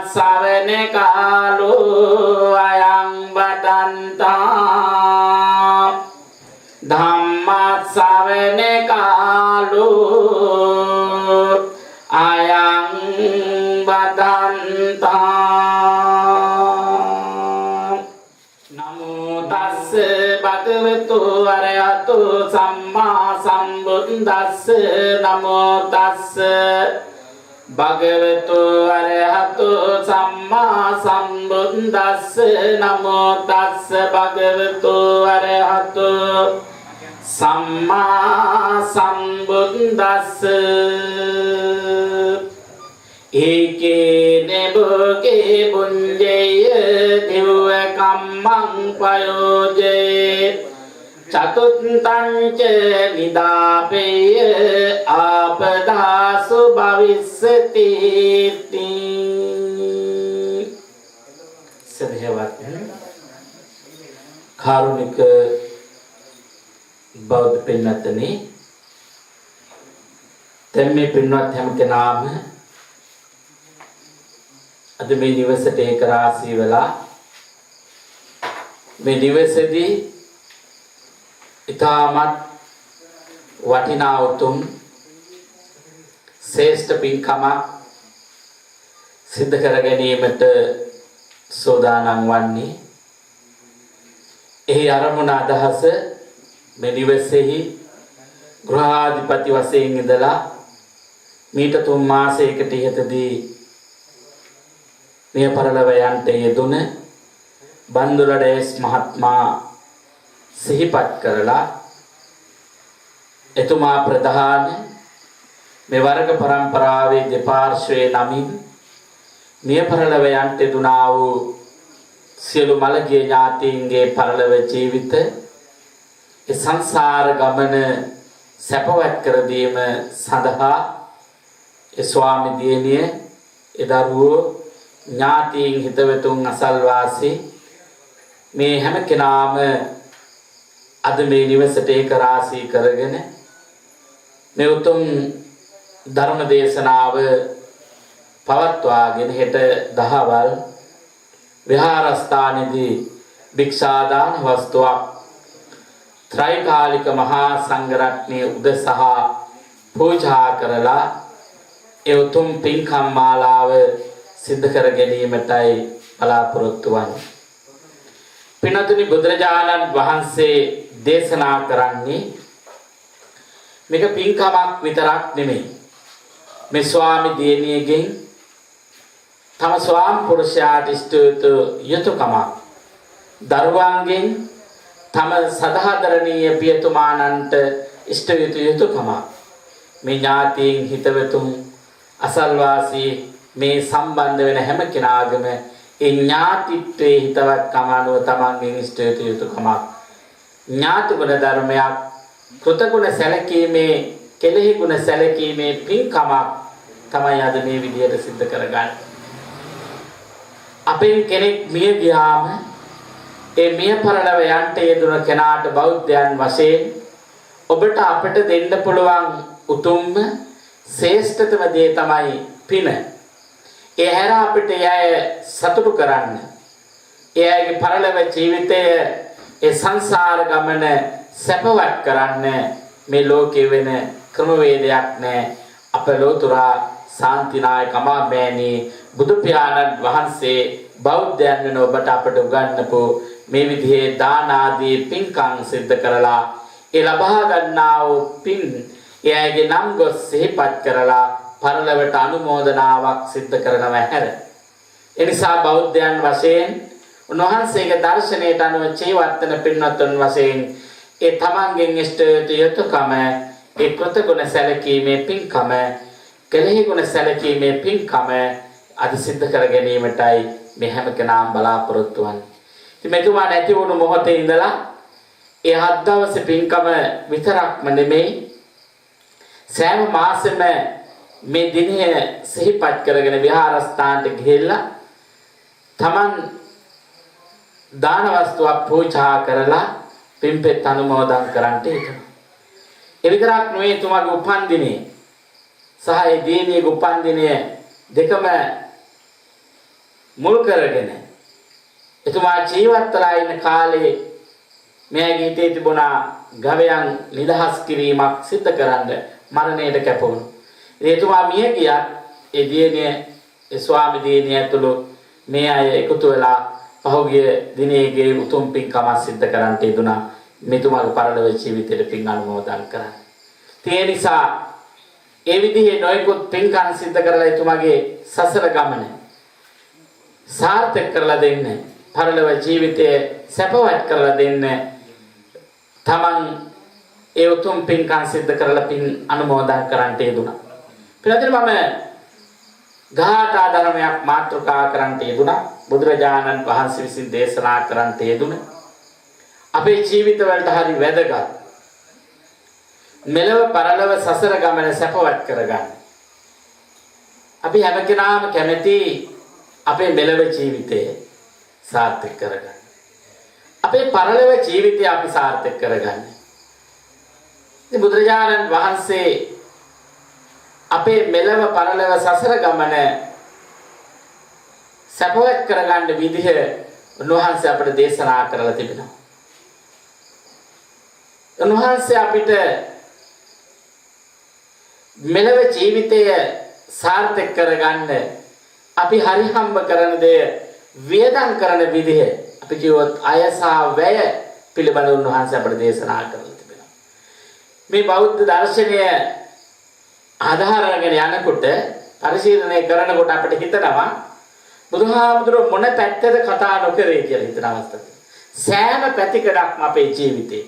සවන කාලෝ අයං වදන්තා ධම්ම සවන කාලෝ අයං වදන්තා නමෝ තස්ස භගවතු අරහතු සම්මා සම්බුද්දස්ස නමෝ තස්ස භගවතු අරහතු සම්මා සම්බුද්දස්ස නමෝ තස්ස භගවතු අරහතු සම්මා සම්බුද්දස්ස ඒකේ නෙබෝගේ බුඤ්ජය දිව්ව කම්මං පයෝජේ චතුත්තං ච නිදාපේය ආපදාසු භවිස්සති සදහවත් කාරුණික බෞද්ධ පින්නතනේ දැන් මේ පින්වත් හැම කෙනාම අද මේ නිවසට ඒක රාශී වෙලා මේ නිවසේදී ඉතාමත් වටිනා උතුම් ශ්‍රේෂ්ඨ පින්කම සිද්ධ කර ගැනීමට සෝදානම් වන්නේ එහි අරමුණ අදහස මේ නිවසේහි ගෘහාධිපති වශයෙන් ඉඳලා මීට 3 මාසයකට ඉහතදී මේ පරලොව යන්ට යෙදුන බන්දුලඩේස් මහත්මයා සිහිපත් කරලා එතුමා ප්‍රධාන මේ වර්ග પરම්පරාවේ දෙපාර්ශ්වයේ නමින් මිය පරලොව යන්ට යෙදුනා වූ සියලු මළගිය ඥාතීන්ගේ පරලොව ජීවිත ඒ සංසාර ගමන සැපවත් කර දීම සඳහා ඒ ස්වාමි දියණිය ඒ දරුවෝ ඥාතීන් හිතවතුන් අසල්වාසී මේ හැම කෙනාම අද මේ නිවසට ඒක රාශී කරගෙන මේ උතුම් ධර්ම දේශනාව පවත්වාගෙන හෙට දහවල් විහාරස්ථානයේදී භික්ෂාදාන වස්තුවක් ත්‍රිකාලික මහා සංඝරත්නයේ උදෙසා පූජා කරලා ඒ උතුම් පින්කම් මාලාව සිද්ධ කර ගැනීමටයි බලාපොරොත්තු වන්නේ. පින්වත්නි බුදුරජාණන් වහන්සේ දේශනා කරන්නේ මේක පින්කමක් විතරක් නෙමෙයි. මේ ස්වාමි දියණියගෙන් තම ස්වාම පුරුෂයාට ඉෂ්ට යුතුයකමක්. දරුවන්ගෙන් තම සදාදරණීය පියතුමාණන්ට ඉෂ්ට යුතුයකමක්. මේ ඥාතීන් හිතවතුන් අසල්වාසී මේ සම්බන්ධ වෙන හැම කෙනාගම ඒ ඥාතිත්වයේ හිතවත්කම අනුව තමන්ගෙන් ඉෂ්ට යුතුයකමක්. ඥාති ගුණ ධර්මයක් කෘතගුණ සැලකීමේ කෙලෙහි ගුණ සැලකීමේ පින්කමක් තමයි අද මේ විදියට සිද්ධ කරගන්නේ. අපෙන් කෙනෙක් මිය ගියාම ඒ මිය පරලොව යන්ට යෙදුන කෙනාට බෞද්ධයන් වශයෙන් ඔබට අපට දෙන්න පුළුවන් උතුම්ම ශ්‍රේෂ්ඨතම දේ තමයි පින. ඒ හැර අපිට එය සතුටු කරන්න, එයාගේ පරලොව ජීවිතය ඒ සංසාර ගමන සැපවත් කරන්න මේ ලෝකේ වෙන ක්‍රමවේදයක් නැහැ. අප ලෝතුරා ශාන්තිනායක අමාමෑණී බුදු පියාණන් වහන්සේ බෞද්ධයන් වෙන ඔබට අපට උගන්වපු මේ විදිහේ දාන ආදී පින්කම් සිද්ධ කරලා ඒ ලබා ගන්නා වූ පින් එයාගේ නම් ගොස් සිහිපත් කරලා පරලොවට අනුමෝදනාවක් සිද්ධ කරනවා හැර. එනිසා බෞද්ධයන් වශයෙන් උන්වහන්සේගේ දර්ශනයට අනුව ජීවත් වෙන පින්වත්තුන් වශයෙන් ඒ තමන්ගෙන් ඉෂ්ට යුතුයකම ඒ කෘතගුණ සැලකීමේ පින්කම කෙලෙහි ගුණ සැලකීමේ පින්කම අද සිද්ධ කර ගැනීමටයි මේ හැම කෙනාම බලාපොරොත්තු වන්නේ. ඉතින් මෙතුමා නැති වුණු මොහොතේ ඉඳලා ඒ 7 දවසේ පින්කම විතරක්ම නෙමෙයි සෑම මාසෙම මේ දිනය සිහිපත් කරගෙන විහාරස්ථානට ගිහිල්ලා තමන් දාන වස්තුවක් පූජා කරලා පින්පෙත් අනුමෝදන් කරන්නට හිතනවා. ඒ විතරක් නෙවෙයි තුමාගේ උපන් දිනේ සහ ඒ දිනයේ උපන් දිනය දෙකම මුල් කරගෙන එතුමා ජීවත් වෙලා ඉන්න කාලේ මෙයාගේ හිතේ තිබුණා ගවයන් නිදහස් කිරීමක් සිද්ධ කරන්න මරණයට කැප වුණා. එතුමා මිය ගියා. ඒ දිනේ ඒ ස්වාමි දිනේ ඇතුළු මේ අය එකතු වෙලා පහුගිය දිනේගේ උතුම් පින්කම සිද්ධ කරන්නට යෙදුණා. මෙතුමාගේ පරලොව ජීවිතයට පින් අනුමෝදන් කරන්න. ඒ නිසා ඒ විදිහේ නොයෙකුත් පින්කම් සිද්ධ කරලා එතුමාගේ සසර ගමන සාර්ථක කරලා දෙන්න, පරලොව ජීවිතය සැපවත් කරලා දෙන්න තමන් ඒ උතුම් පින්කම් සිද්ධ කරලා පින් අනුමෝදන් කරන්නට යෙදුණා. පිළිතුරු මම ගාථා ධර්මයක් මාතෘකා කරන්නට යෙදුණා. බුදුරජාණන් වහන්සේ විසින් දේශනා කරන්නට යෙදුණා. අපේ ජීවිතවලට හරි වැදගත්. මෙලව පරලොව සසර ගමන සැපවත් කරගන්න. අපි හැම කෙනාම කැමති අපේ මෙලව ජීවිතය සාර්ථක කරගන්න. අපේ පරලොව ජීවිතය අපි සාර්ථක කරගන්න. ඉතින් බුදුරජාණන් වහන්සේ අපේ මෙලව පරලොව සසර ගමන සැපවත් කරගන්න විදිහ උන්වහන්සේ අපට දේශනා කරලා තිබෙනවා. උන්වහන්සේ අපිට මෙලව ජීවිතය සාර්ථක කරගන්න අපි හරි හම්බ කරන දේ වේදම් කරන විදිහ අපි කියවොත් අයස වැය පිළිබඳ උන්වහන්සේ අපට දේශනා කරලා තිබෙනවා. මේ බෞද්ධ දර්ශනය ආධාරගෙන යනකොට පරිශීලනය කරනකොට අපිට හිතනවා බුදුහාමුදුරුවෝ මොන පැත්තද කතා නොකරේ කියලා හිතන අවස්ථාවක්. සෑම පැතිකඩක්ම අපේ ජීවිතේ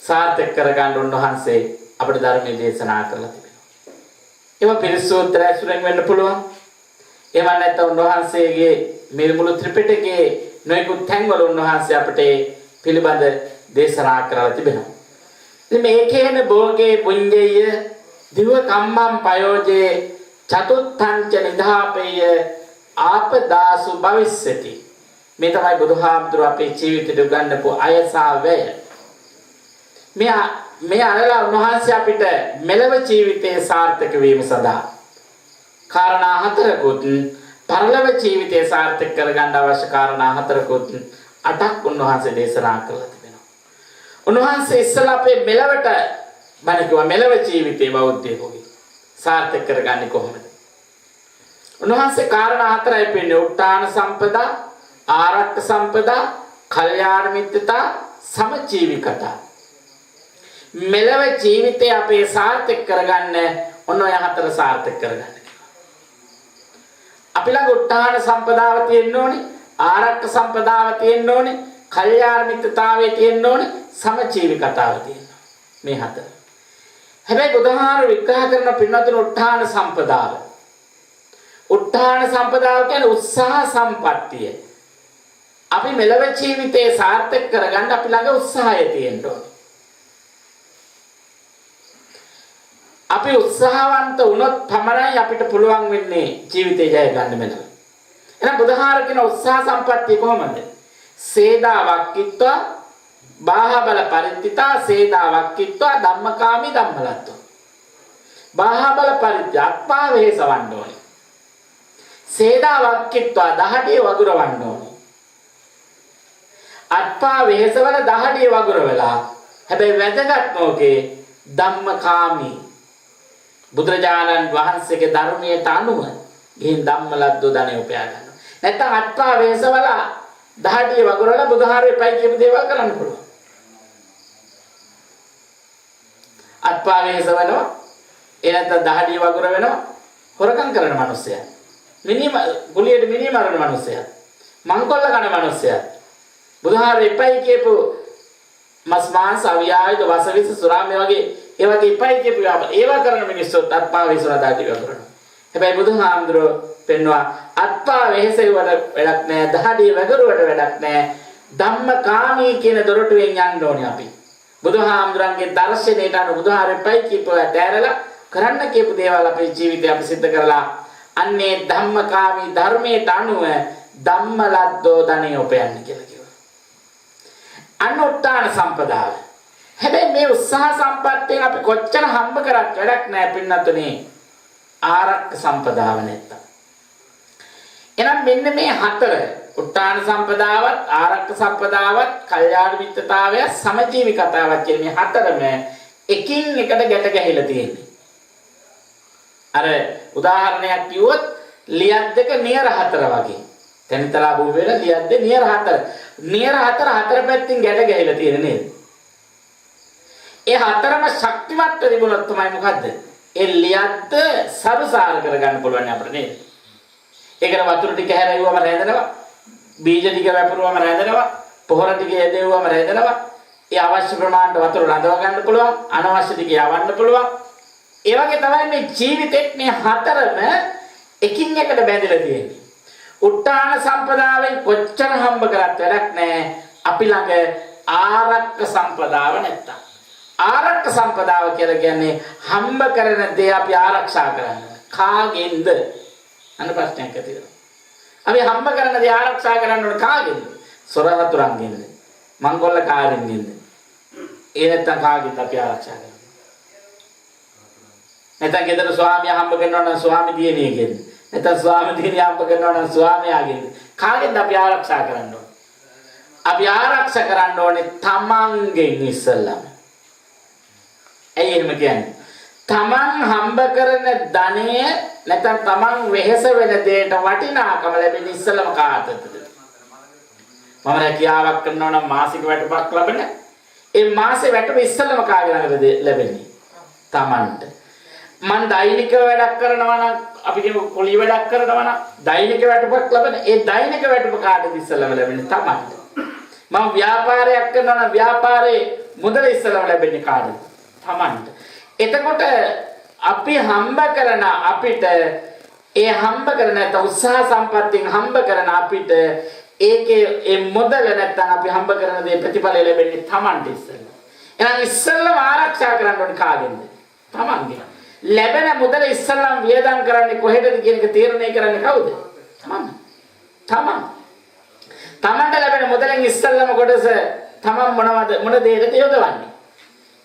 සාර්ථක කරගන්න උන්වහන්සේ අපට ධර්මයේ දේශනා කරලා තිබෙනවා. ඒවා පිරිසුදුතර ඇසුරෙන් වෙන්න පුළුවන්. ඒවා නැත්නම් උන්වහන්සේගේ මේ මුළු ත්‍රිපිටකයේ නොයෙකුත් තැන්වල උන්වහන්සේ අපට පිළිබඳ දේශනා කරලා තිබෙනවා. ඉතින් මේකේන භෝගේ පුඤ්ජය දිව කම්මං පයෝජේ චතුත්ථංච නිධාපේය ආපදාසු භවිස්සති. මේ තමයි බුදුහාමුදුරුවෝ අපේ ජීවිතයට උගන්වපු අයසා වැය. මේ අරලා උන්වහන්සේ අපිට මෙලව ජීවිතයේ සාර්ථක වීම සඳහා කාරණා හතරකුත් පරලොව ජීවිතයේ සාර්ථක කරගන්න අවශ්‍ය කාරණා හතරකුත් 8ක් උන්වහන්සේ දේශනා කරලා තිබෙනවා. උන්වහන්සේ ඉස්සලා අපේ මෙලවට බණිකුවා මෙලව ජීවිතයේ බෞද්ධයෙකුගේ සාර්ථක කරගන්නේ කොහොමද? උන්වහන්සේ කාරණා හතරයි පෙන්නේ. උත්තාන සම්පදා, ආරක්ක සම්පදා, කල්යාණ මිත්‍රතා, සමජීවිකතා. මෙලව ජීවිතය අපේ සාර්ථක කරගන්න ඔන්න ඔය හතර සාර්ථක කරගන්න. අපි ළඟ උත්තාන සම්පදාව තියෙන්න ඕනේ, ආරක්ක සම්පදාව තියෙන්න ඕනේ, කල්යාණ මිත්‍රතාවය තියෙන්න ඕනේ, සමජීවිකතාව තියෙන්න ඕනේ. මේ හතර. හැබැයි බුදුහාර විග්‍රහ කරන පින්නතුන උත්තාන සම්පදාව. උත්තාන සම්පදාව කියන්නේ උත්සාහ සම්පත්තිය. අපි මෙලව ජීවිතේ සාර්ථක කරගන්න අපි ළඟ උත්සාහය තියෙන්න ඕනේ. අපි උත්සාහවන්ත වුණොත් පමණයි අපිට පුළුවන් වෙන්නේ ජීවිතේ ජය ගන්න මෙලව. එහෙනම් බුදුහාර කියන උත්සාහ සම්පත්තිය කොහොමද? සේදාවක් කිත්වා බාහබල පරිත්‍තිතා සේදාවක් කිත්වා ධම්මකාමී ධම්මලත්ව. බාහබල පරිත්‍ති අත්පා වෙහෙසවන්න ඕනේ. සේදාවක් කිත්වා දහඩිය වගුරවන්න ඕනේ. අත්පා වෙහෙසවල දහඩිය වගුරවලා හැබැයි වැදගත් මොකේ ධම්මකාමී බුදුරජාණන් වහන්සේගේ ධර්මයට අනුව ගිහින් ධම්මලද්දෝ ධනෙ උපයා ගන්නවා. නැත්නම් අත්පා වෙහෙසවල දහඩිය වගුරවලා බුදුහාරේ පයි කියපු දේවල් කරන්න පුළුවන්. අත්පා වෙහෙසවනවා එනත දහඩිය වගුර වෙනවා හොරකම් කරන මිනිස්සයා. ගුලියට මිනි මරන මිනිස්සයා. මංකොල්ල කන මිනිස්සයා. බුදුහාරේ පයි කියපු මස් මාංශ අවියායද වසවිස සුරා මේ වගේ ඒ වගේ ඉපයි කියපු ඒවා කරන මිනිස්සු අත්පා වෙහෙසවලා දහඩිය වගුරනවා. හැබැයි බුදුහාමුදුරුවෝ පෙන්වුවා අත්පා වෙහෙසෙවල වැඩක් නැහැ, දහඩිය වගුරුවට වැඩක් නැහැ. ධම්මකාමී කියන දොරටුවෙන් යන්න ඕනේ අපි. බුදුහාමුදුරන්ගේ දර්ශනයට අනුව බුදුහාරේ පයි කියපු ඇතැරලා කරන්න කියපු දේවල් අපේ ජීවිතේ අපි සිද්ධ කරලා අන්නේ ධම්මකාමී ධර්මයට අනුව ධම්මලද්දෝ ධනෙ උපයන්න කියලා කිව්වා. අනුත්තාන සම්පදාය. හැබැයි මේ උත්සාහ සම්පත්තියෙන් අපි කොච්චර හම්බ කරත් වැඩක් නැහැ පින්නතුනේ. ආරක්ක සම්පදාව නැත්තම්. එහෙනම් මෙන්න මේ හතර උත්තාන සම්පදාවත්, ආරක්ක සම්පදාවත්, කල්යාණ මිත්‍රතාවය, සමජීවිකතාවත් කියන මේ හතරම එකින් එකට ගැට ගැහිලා තියෙන්නේ. අර උදාහරණයක් කිව්වොත් ලියක් දෙක නියර හතර වගේ. තනිතලා බෝ වෙලා ලියක් දෙක නියර හතර. නියර හතර පැත්තෙන් ගැට ගැහිලා තියෙන නේද? ඒ හතරම ශක්තිමත් තිබුණොත් තමයි මොකද්ද? ඒ ලියද්ද සරුසාර කරගන්න පුළුවන් අපිට නේද? ඒකට වතුර ටික හැරෙව්වම රැඳෙනවා. බීජ ටික වැපරුවම රැඳෙනවා. පොහොර ටික යදෙව්වම රැඳෙනවා. ඒ අවශ්‍ය ප්‍රමාණයට වතුර රඳව ගන්න පුළුවන්. අනවශ්‍ය ටික යවන්න පුළුවන්. ඒ වගේ තමයි මේ ජීවිතෙත් මේ හතරම එකින් එකට බැඳලා තියෙන්නේ. උත්තාන සම්පදායෙන් කොච්චර හම්බ කරත් වැඩක් නැහැ. අපි ළඟ ආරක්ක සම්පදාව නැත්තම්. ආරක්ක සම්පදාව කියලා කියන්නේ හම්බ කරන දේ අපි ආරක්ෂා කරන්න. කාගෙන්ද? අන්න ප්‍රශ්නයක් ඇති වෙනවා. අපි හම්බ කරන දේ ආරක්ෂා කරන්න ඕන කාගෙන්ද? සොරහතුරුන්ගෙන්ද? මංගොල්ල කාරින්ගෙන්ද? ඒ නැත්තම් කාගෙන්ද අපි ආරක්ෂා කරන්නේ? නැත්නම් ගෙදර ස්වාමියා හම්බ කරනවා නම් ස්වාමි දියණියගෙන්ද? නැත්නම් ස්වාමි දියණිය හම්බ කරනවා නම් ස්වාමියාගෙන්ද? කාගෙන්ද අපි ආරක්ෂා කරන්න ඕනේ? අපි ආරක්ෂා කරන්න ඕනේ තමන්ගෙන් ඉස්සෙල්ලාම. ඇයි එහෙම කියන්නේ? තමන් හම්බ කරන ධනය නැත්නම් තමන් වෙහෙස වෙන දෙයට වටිනාකම ලැබෙන්නේ ඉස්සෙල්ලාම කාටද? මම රැකියාවක් කරනවා නම් මාසික වැටුපක් ලබන. ඒ මාසේ වැටුප ඉස්සෙල්ලාම කාගෙනද ලැබෙන්නේ? තමන්ට. මන් දෛනික වැඩක් කරනවා නම් අපි කියමු පොලි වැඩක් කරනවා නම් දෛනික වැටුපක් ලබන. ඒ දෛනික වැටුප කාටද ඉස්සෙල්ලාම ලැබෙන්නේ? තමන්ට. මම ව්‍යාපාරයක් කරනවා නම් ව්‍යාපාරේ මුදල ඉස්සෙල්ලාම ලැබෙන්නේ කාටද? තමන්ට. එතකොට අපි හම්බ කරන අපිට ඒ හම්බ කරන නැත්නම් උත්සාහ සම්පත්තියෙන් හම්බ කරන අපිට ඒකේ ඒ මුදල නැත්නම් අපි හම්බ කරන දේ ප්‍රතිඵල ලැබෙන්නේ තමන්ට ඉස්සෙල්ලා. එහෙනම් ඉස්සෙල්ලාම ආරක්ෂා කරන්න ඕනේ කාගෙන්ද? තමන්ගෙන්. ලැබෙන මුදල ඉස්සෙල්ලාම වියදම් කරන්නේ කොහෙටද කියන එක තීරණය කරන්නේ කවුද? තමන්. තමන්ට ලැබෙන මුදලෙන් ඉස්සෙල්ලාම කොටස තමන් මොන දෙයකද යොදවන්නේ?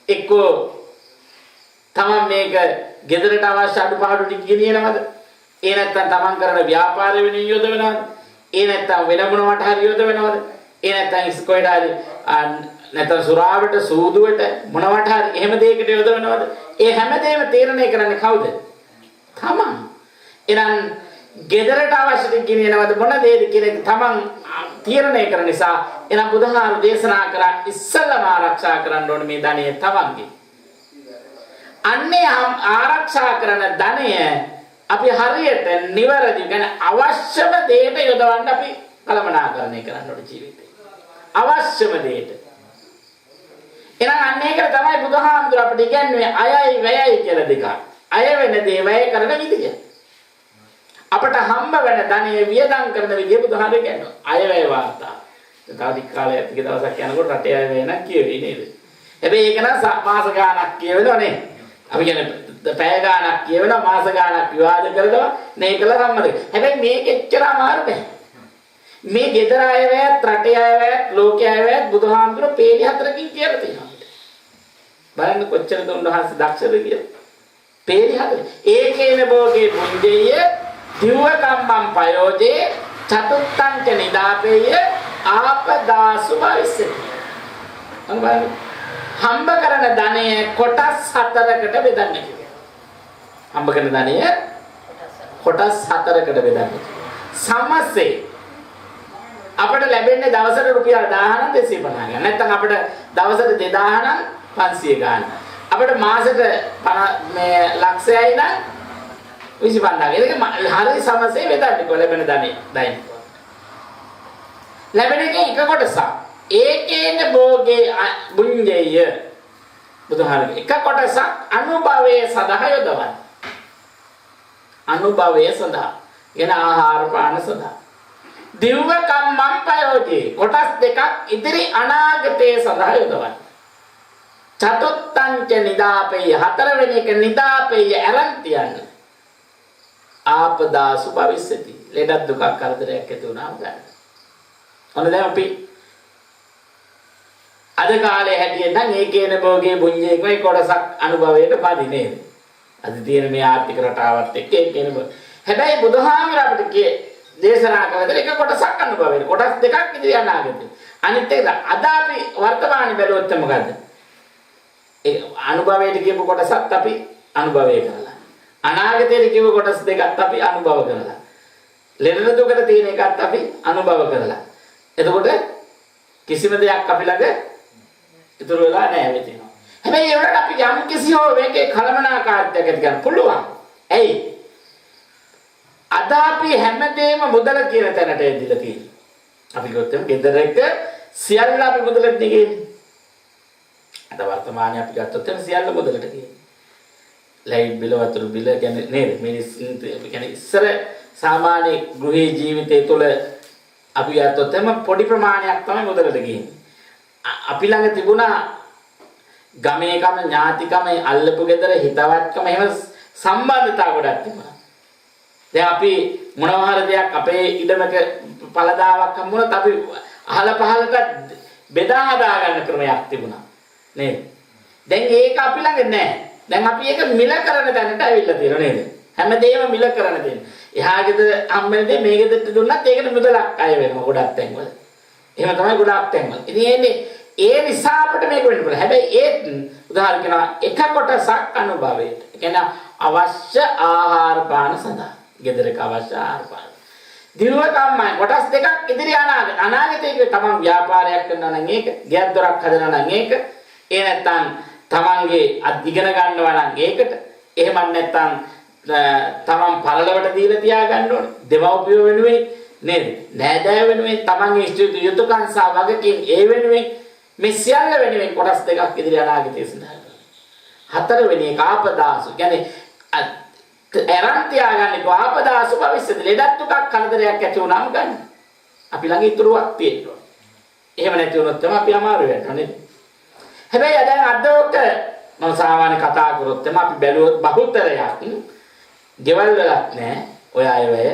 එක්කෝ තමන් මේක ගෙදරට අවශ්‍ය අඩුපාඩු ටික ගෙනියනවද? ඒ නැත්නම් තමන් කරන ව්‍යාපාර වෙනුවෙන් යොදවනවද? ඒ නැත්නම් වෙන මොනවට හරි යොදවනවද? ඒ නැත්නම් ඉස්කෝලේට හරි නැත්නම් සුරාවට සූදුවට මොනවට හරි එහෙම දෙයකට යොදවනවද? ඒ හැමදේම තීරණය කරන්නේ කවුද? තමන්. එහෙනම් ගෙදරට අවශ්‍ය ටික ගෙනියනවද මොන දේද කියලා තමන් තීරණය කරන නිසා එහෙනම් බුදුහාරු දේශනා කරා ඉස්සල්ලාම ආරක්ෂා කරන්න ඕනේ මේ ධනය තමන්ගේ. අන්නේ ආරක්ෂා කරන ධනය අපි හරියට නිවැරදි කියන්නේ අවශ්‍යම දෙයට යොදවන්න අපි කළමනාකරණය කරන්න ඕනේ ජීවිතේ. අවශ්‍යම දෙයට. එහෙනම් අන්න ඒකට තමයි බුදුහාමුදුර අපිට කියන්නේ අයයි වැයයි කියලා දෙකක්. අය වෙන දේ වැය කරන විදිය. අපට හම්බ වෙන ධනය වියදම් කරන විදිය බුදුහාමුදුර කියනවා. අය වැය වාර්තා. තවදික් කාලයක් ටික දවසක් යනකොට රටේ අය වැය නම් කියවෙයි නේද? හැබැයි ඒක නම් මාස ගාණක් කියවෙනව නේ. අපි කියන්නේ පැය ගාණක් කියවෙනවා මාස ගාණක් විවාද කරනවා නේ කළ සම්මත. හැබැයි මේක එච්චර අමාරු නෑ. මේ ගෙදර අය වැයත් රටේ අය වැයත් ලෝකයේ අය වැයත් බුදුහාමුදුර පේලි හතරකින් කියලා තියෙනවා. බලන්න කොච්චරද උන්වහන්සේ දක්ෂද කියලා. පේලි හතර. ඒකේන භෝගේ පුඤ්ජය දිව්ව කම්මං පයෝජේ චතුත්තං ච නිදාපේය ආපදාසු භවිස්සති. අනුබලන්න හම්බ කරන ධනය කොටස් හතරකට බෙදන්න කිව්වා. හම්බ කරන ධනය කොටස් හතරකට බෙදන්න. සමසේ අපිට ලැබෙන්නේ දවසට රුපියල් 1000 නම් 250 ගන්න. නැත්නම් අපිට දවසට 2000 නම් 500 ගන්න. අපිට මාසෙට මේ ලක්ෂයයි නම් 25000. ඒක හරිය සමසේ බෙදන්න කො ලැබෙන ධනෙ. ලැබෙන එක කොටසක්. ඒකේන භෝගේ පුඤ්ජය බුදුහාරගේ එක කොටසක් අනුභවයේ සඳහා යොදවන්න. අනුභවයේ සඳහා එන ආහාර පාන සඳහා. දිව්ව කම්මං පයෝජේ කොටස් දෙකක් ඉදිරි අනාගතයේ සඳහා යොදවන්න. චතුත්තං ච නිදාපේය හතරවෙනි එක නිදාපේය අරන් තියන්න. ආපදාසු භවිස්සති ලෙඩක් දුකක් කරදරයක් ඇති වුණාම ගන්න. ඔන්න දැන් අපි අද කාලේ හැටියෙන් නම් ඒකේන භෝගේ පුඤ්ජේකේ කොටසක් අනුභවයට පදි නේද? අද තියෙන මේ ආර්ථික රටාවත් එක්ක ඒකේන භෝග. හැබැයි බුදුහාමර අපිට දේශනා කළද එක කොටසක් අනුභවයට. කොටස් දෙකක් ඉදිරි අනාගතේ. අනිත් එක අද අපි වර්තමානයේ බැලුවොත් මොකද? ඒ අනුභවයට කියපු කොටසත් අපි අනුභවය කරලා. අනාගතයට කියපු කොටස් දෙකත් අපි අනුභව කරලා. ලෙඩ දුකට තියෙන එකත් අපි අනුභව කරලා. එතකොට කිසිම දෙයක් අපි ළඟ ඉතුරු වෙලා නැහැ වෙතිනවා. හැබැයි ඒවට අපි යම් කිසි හෝ මේකේ කලමනාකාරීත්වයක් ඇති කරන්න පුළුවන්. ඇයි? අද අපි හැමදේම මුදල කියන තැනට එදිලා තියෙනවා. අපි ගොත්තම ගෙදර එක සියල්ල අපි මුදලට නෙගෙන්නේ. අද වර්තමානයේ අපි ගත්තොත් සියල්ල මුදලට කියන්නේ. ලයිට් බිල වතුර බිල කියන්නේ නේද? මිනිස්සුන්ට කියන්නේ ඉස්සර සාමාන්‍ය ගෘහ ජීවිතය තුළ අපි ගත්තොත් පොඩි ප්‍රමාණයක් තමයි මුදලට කියන්නේ. අපි ළඟ තිබුණා ගමේකම ඥාතිකම අල්ලපු ගෙදර හිතවත්කම එහෙම සම්බන්ධතා ගොඩක් තිබුණා. දැන් අපි මොනවා හරි දෙයක් අපේ ඉඩමක පළදාවක් හම්බුනොත් අපි අහල පහලට බෙදා හදා ගන්න ක්‍රමයක් තිබුණා. නේද? දැන් ඒක අපි ළඟ නැහැ. දැන් අපි ඒක මිල කරන තැනට ඇවිල්ලා තියෙනවා නේද? හැමදේම මිල කරන දෙන්න. එහා ගෙදර හම්බෙන දේ මේ ගෙදරට දුන්නත් ඒකට මුදලක් අය වෙනවා ගොඩක් තැන්වල. එහෙම තමයි ගොඩක් තැන්වල. ඉතින් ඒ නිසා අපිට මේක වෙන්න පුළුවන්. හැබැයි ඒත් උදාහරණ කරනවා එක කොටසක් අනුභවයට. ඒ කියන්නේ අවශ්‍ය ආහාර පාන සඳහා. ගෙදරක අවශ්‍ය ආහාර පාන. දිනුවකම්මයි කොටස් දෙකක් ඉදිරි අනාගතයේ තමන් ව්‍යාපාරයක් කරනවා නම් ඒක, ගෙයක් දොරක් හදනවා නම් ඒක, ඒ නැත්තම් තමන්ගේ ඉගෙන ගන්නවා නම් ඒකට, එහෙම නැත්තම් තමන් පරලවට දීලා තියා ගන්න ඕනේ. දෙමව්පියෝ වෙනුවෙන් නේද? නෑදෑයෝ වෙනුවෙන් තමන්ගේ ඉෂ්ට යුතුයකම් සහ වගකීම් ඒ වෙනුවෙන් මේ සියල්ල වෙනුවෙන් කොටස් දෙකක් ඉදිරි අනාගතයේ සඳහන්. හතරවෙනි එක ආපදාසු. කියන්නේ එරන් තියාගන්න ආපදාසු භවිෂ්‍යද ලෙඩක් තුකක් කරදරයක් ඇති වුණාම ගන්න. අපි ළඟ ඉතුරුවක් තියෙනවා. එහෙම නැති වුණොත් තමයි අපි අමාරු වෙනවා නේද? හැබැයි දැන් අදෝක මම සාමාන්‍ය කතා කරොත් අපි බැලුවොත් බහුතරයක් ගෙවල් වලත් නැහැ. ඔය අය වෙය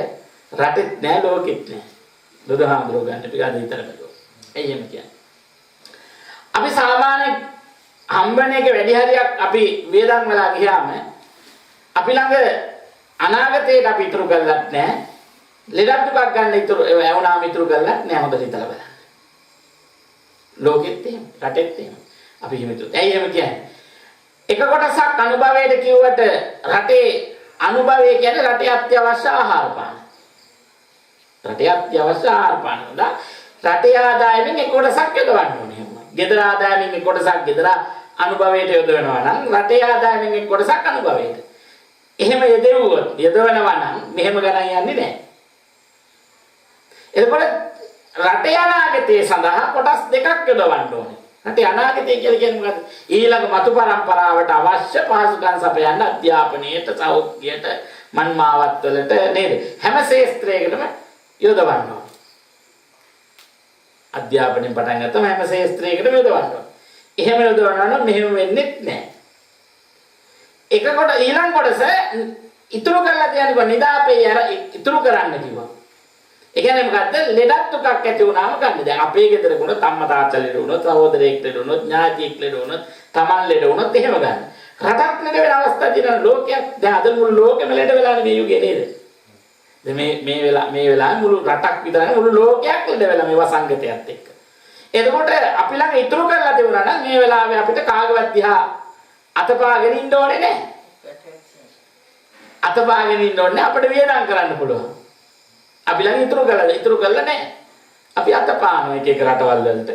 රටෙත් නැහැ ලෝකෙත් නැහැ. බුදුහාමුදුරුවෝ ගන්න ටික අද විතර බැලුවා. එයි එම කියන්නේ. අපි සාමාන්‍ය හම්බෙන එක වැඩි හරියක් අපි වේදන් වෙලා ගියාම අපි ළඟ අනාගතයට අපි ඉතුරු කරලත් නැහැ. ලෙඩක් දුකක් ගන්න ඉතුරු වුණාම ඉතුරු කරලත් නැහැ. හොඳට හිතලා බලන්න. ලෝකෙත් එහෙම, රටෙත් එහෙම. අපි හිමිතු. ඇයි එහෙම කියන්නේ? එක කොටසක් අනුභවයට කිව්වට රටේ අනුභවය කියන්නේ රටේ අත්‍යවශ්‍ය ආහාර පාන. රටේ අත්‍යවශ්‍ය ආහාර පාන. රටේ ආදායමෙන් එක කොටසක් යොදවන්න ඕනේ. ගෙදර ආදායමෙන් එක කොටසක් ගෙදර අනුභවයට යොදවනවා නම් රටේ ආදායමෙන් එක කොටසක් අනුභවයට. එහෙම යොදවනවා නම් මෙහෙම ගණන් යන්නේ නැහැ. එතකොට රටේ අනාගතය සඳහා කොටස් දෙකක් යොදවන්න ඕනේ. රටේ අනාගතය කියලා කියන්නේ මොකද්ද? ඊළඟ මතු පරම්පරාවට අවශ්‍ය පහසුකම් සපයන්න අධ්‍යාපනයට, සෞඛ්‍යයට, මන්මාවත් වලට නේද? හැම ශාස්ත්‍රයකටම යොදවන්න ඕනේ. අධ්‍යාපනයෙන් පටන් ගත්තම හැම ශාස්ත්‍රයකටම යොදවන්න ඕනේ. එහෙම යොදවනවා නම් මෙහෙම වෙන්නේ නැහැ. එකකොට ඊළඟ කොටස ඉතුරු කරලා තියන්නේ නිදාපේ අර ඉතුරු කරන්න කිව්වා. ඒ කියන්නේ මොකද්ද? ලෙඩක් තුකක් ඇති වුණාම ගන්න. දැන් අපේ ගෙදර වුණොත් අම්මා තාත්තා ලෙඩ වුණොත්, සහෝදරයෙක් ලෙඩ වුණොත්, ඥාතියෙක් ලෙඩ වුණොත්, තමන් ලෙඩ වුණොත් එහෙම ගන්න. රටක් ලෙඩ වෙන අවස්ථා තියෙනවා ලෝකයක්. දැන් අද මුළු ලෝකෙම ලෙඩ වෙලානේ මේ යුගයේ නේද? දැන් මේ වෙලාවේ මුළු රටක් විතරයි මුළු ලෝකයක් ලෙඩ වෙලා මේ වසංගතයත් එක්ක. එතකොට අපි ළඟ ඉතුරු කරලා තිබුණා නම් මේ වෙලාවේ අපිට කාගවත් දිහා අතපාගෙන ඉන්න ඕනේ නැහැ. අතපාගෙන ඉන්න ඕනේ අපිට වියදම් කරන්න පුළුවන්. අපි ළඟ ඉතුරු කරලා නැහැ. අපි අතපානවා එක එක රටවල් වලට,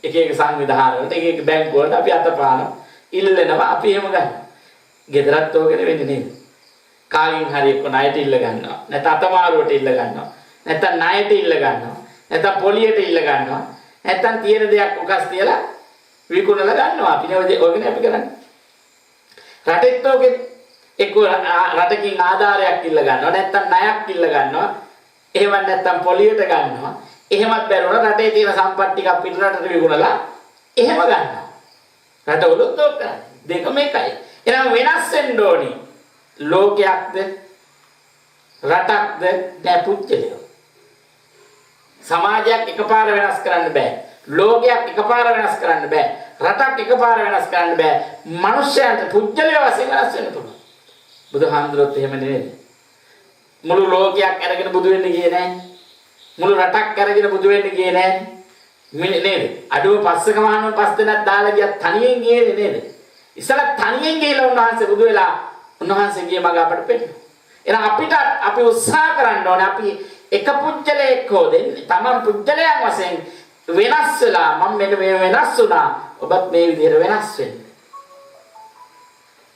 එක එක සංවිධාන වලට, එක එක බැංකු වලට අපි අතපානවා. ඉල්ලනවා අපි එහෙම ගන්න. ගෙදරත් ඕකනේ වෙන්නේ නේද? කාගෙන් හරි එක්ක ණයට ඉල්ල ගන්නවා. නැත්නම් අතමාරුවට ඉල්ල ගන්නවා. නැත්නම් ණයට ඉල්ල ගන්නවා. නැත්නම් පොලියට ඉල්ල ගන්නවා. නැත්නම් තියෙන දෙයක් උකස් තියලා විකුණලා ගන්නවා. අපිනේ ඔයගෙන අපි කරන්නේ. රටෙත් ඕකේ එක්ක රටකින් ආධාරයක් ඉල්ල ගන්නවා. නැත්නම් ණයක් ඉල්ල ගන්නවා. එහෙම නැත්නම් පොලියට ගන්නවා. එහෙමත් බැරුණා රටේ තියෙන සම්පත් ටිකක් පිටරටට විකුණලා එහෙම ගන්නවා. රටවලුත් ඕක දෙකම එකයි. එහෙනම් වෙනස් වෙන්න ඕනි. ලෝකයක්ද රටක්ද නැපුච්චලිය. සමාජයක් එකපාර වෙනස් කරන්න බෑ. ලෝකයක් එකපාර වෙනස් කරන්න බෑ. රටක් එකපාර වෙනස් කරන්න බෑ. මිනිස්යන්ට පුජ්‍යලිය වශයෙන් වෙනස් වෙන්න පුළුවන්. බුදුහාමුදුරුවෝත් එහෙම නෙවෙයි. මුළු ලෝකයක් අරගෙන බුදු වෙන්න ගියේ නැහැ. මුළු රටක් අරගෙන බුදු වෙන්න ගියේ නැහැ. නේද? අඩුව පස්සක මහණුන් පස් දෙනෙක් දාලා ගියා තනියෙන් ගියේ නේද? ඉස්සලා තනියෙන් ගිහලා උන්වහන්සේ බුදු වෙලා උන්වහන්සේ ගියේ මග අපට පෙන්නනවා. එහෙනම් අපිට අපි උත්සාහ කරන්න ඕනේ අපි එක පුජ්‍යලයක් හෝ දෙන්නේ. Taman පුජ්‍යලයන් වශයෙන් වෙනස් වෙලා මම මෙන්න මේ වෙනස් වුණා. ඔබත් මේ විදිහට වෙනස් වෙන්න.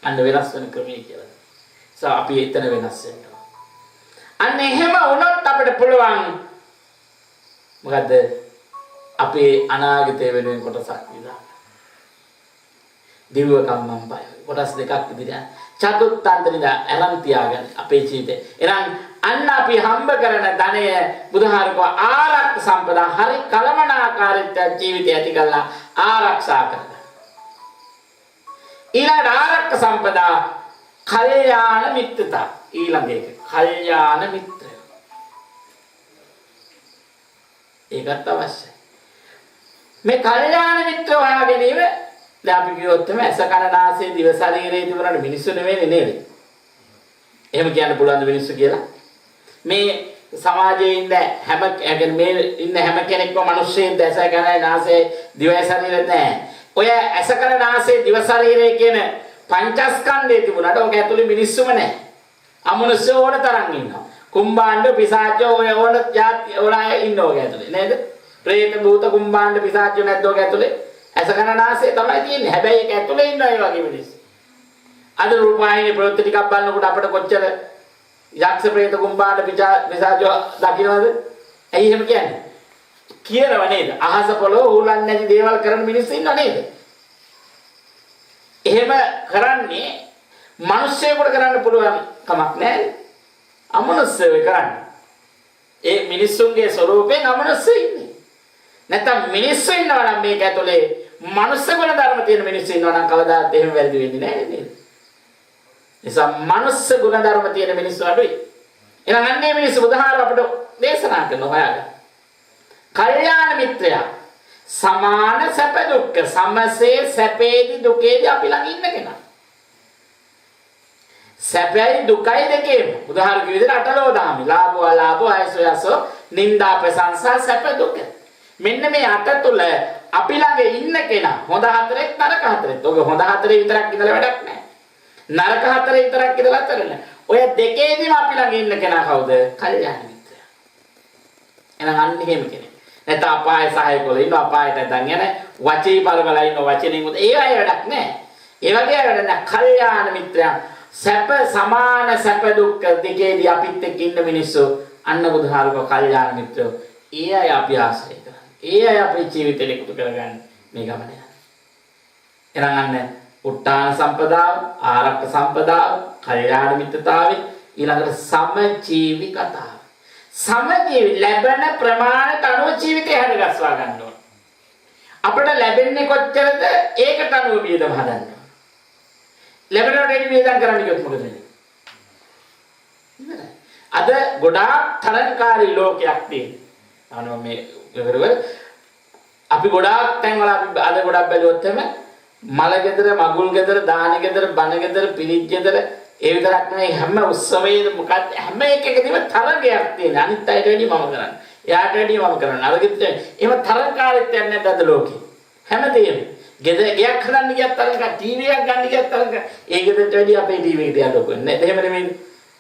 අන්න වෙනස් වෙන ක්‍රමය කියලා. අපි එතන වෙනස් වෙන්න. අන්න එහෙම වුණොත් අපිට පුළුවන් මොකද අපේ අනාගතය වෙනුවෙන් කොටසක් විඳා. දිව්‍ය කම්මම් බය. කොටස් දෙකක් ඉදිරියට චතුත්ථාන්තරින්ද අරන් තියාගන්න අපේ ජීවිතේ. එහෙනම් අන්න අපි හම්බ කරන ධනය බුදුහාරකෝ ආරක්ෂ සම්පදා හරි කලමනාකාරීත්‍ය ජීවිතය ඇති කරලා ආරක්ෂා කරගන්න. ඊළඟ ආරක්ෂ සම්පදා කල්යාණ මිත්‍රතා. ඊළඟ එක කල්යාණ මිත්‍රය. ඒකත් අවශ්‍යයි. මේ කල්යාණ මිත්‍ර හොයා ගැනීම දැන් අපි කිව්වොත් එමේ ඇස කන නාසය දිව ශරීරයේ තිබුණාට මිනිස්සු නෙවෙයි නේද? එහෙම කියන්න පුළුවන් ද මිනිස්සු කියලා? මේ සමාජයේ ඉන්න හැම මේ ඉන්න හැම කෙනෙක්ම මිනිස්සෙයින්ද ඇස කන නාසය දිව ශරීරය නැහැ. ඔය ඇස කන නාසය දිව ශරීරය කියන පංචස්කන්ධය තිබුණාට ඔක ඇතුලේ මිනිස්සුම නැහැ. අමනුෂ්‍ය ඕන තරම් ඉන්නවා. කුම්බාණ්ඩ පිසාචෝ ඔය ඕන જાති ඕනයි ඉන්නවා ඔක ඇතුලේ නේද? പ്രേත භූත කුම්බාණ්ඩ පිසාචෝ නැද්ද ඔක ඇතුලේ? ඇසකනාසය තමයි තියෙන්නේ. හැබැයි ඒක ඇතුලේ ඉන්න අය වගේ මිනිස්සු. අද රූපాయని ප්‍රවෘත්ති ටිකක් බලනකොට අපිට කොච්චර යක්ෂ ප්‍රේත කුම්බාණ්ඩ පිසාචෝ දකින්නවද? ඇයි එහෙම කියන්නේ? කියනව නේද? අහස පොළොව ඌලන්නේ නැති දේවල් කරන මිනිස්සු ඉන්නව නේද? එහෙම කරන්නේ මිනිස්සුෙකුට කරන්න පුළුවන් කමක් නැහැ. අමනුෂ්‍යව කරන්නේ. ඒ මිනිස්සුන්ගේ ස්වરૂපයෙන් අමනුෂ්‍ය ඉන්නේ. නැත්නම් මිනිස්සු ඉන්නවා නම් මේක ඇතුලේ මනුස්ස ගුණ ධර්ම තියෙන මිනිස්සු ඉන්නවා නම් කවදාත් එහෙම වැරදි වෙන්නේ නැහැ නේද? නිසා මනුස්ස ගුණ ධර්ම තියෙන මිනිස්සු අඩුයි. එහෙනම් අන්නේ මිනිස්සු බුදුහාර අපිට දේශනා කරන හොයාගන්න. කල්යාණ මිත්‍රයා සමාන සැප දුක්ඛ සමසේ සැපේදී දුකේදී අපි ළඟ ඉන්න කෙනා. සැපයි දුකයි දෙකේම බුදුහාර කිව්ව විදිහට අටලෝ දාමි. ලාභෝ අලාභෝ ආයසෝයසෝ නිന്ദා ප්‍රශංසා සැප දුක. මෙන්න මේ අට තුල අපි ළඟ ඉන්න කෙනා හොඳ හතරෙක් නරක හතරෙක්. ඔබ හොඳ හතරේ විතරක් ඉඳලා වැඩක් නැහැ. නරක හතරේ විතරක් ඉඳලා කරන්නේ. ඔය දෙකේදීම අපි ළඟ ඉන්න කෙනා කවුද? කල්යාණ මිත්‍රයා. එහෙනම් අන්න එහෙම කෙනෙක්. නැත්නම් අපාය සහායකවල ඉන්න අපායට නැත්නම් යන වචී බලබල ඉන්න වචනෙන් උද ඒ අය වැඩක් නැහැ. ඒ වගේ අය වැඩක් නැහැ. කල්යාණ මිත්‍රයා සැප සමාන සැප දුක් දෙකේදී අපිත් එක්ක ඉන්න මිනිස්සු අන්න බුදුහාරක කල්යාණ මිත්‍රයෝ. ඒ අය අපි ආශ්‍රය කරන්නේ. ඒ අය අපේ ජීවිතේ එකතු කරගන්න මේ ගමන යනවා. එහෙනම් අන්න උත්තාන සම්පදාව, ආරක්ෂ සම්පදාව, කල්යාණ මිත්‍රතාවය ඊළඟට සමජීවිකතාව. සමජීවි ලැබෙන ප්‍රමාණයට අනුව ජීවිතය හැදගස්වා ගන්න ඕන. අපිට ලැබෙන්නේ කොච්චරද ඒකට අනුව වියදම් හදන්න ඕන. ලැබෙනට වැඩි වියදම් කරන්න කිව්වොත් මොකද වෙන්නේ? අද ගොඩාක් තරංකාරී ලෝකයක් තියෙනවා. අනෝ මේ විවරවල අපි ගොඩාක් තැන්වල අපි අද ගොඩක් බැලුවොත් එමේ මල ගෙදර, මගුල් ගෙදර, දාන ගෙදර, බණ ගෙදර, පිරිත් ගෙදර ඒ විතරක් නෙවෙයි හැම උත්සවයේද මොකක්ද හැම එකකදීම තරගයක් තියෙන. අනිත් අයට වැඩි මම කරන්නේ. එයාට වැඩි මම කරන්නේ. අර ගෙදර එහෙම තරංකාරීත්වයක් නැද්ද අද ලෝකේ? හැමදේම. ගෙදර ගයක් හදන්න ගියත් තරංග, ටීවී එකක් ගන්න ගියත් තරංග. ඒ ගෙදරට වැඩි අපේ ටීවී එකට යන්න ඕනේ. නේද? එහෙම නෙමෙයි.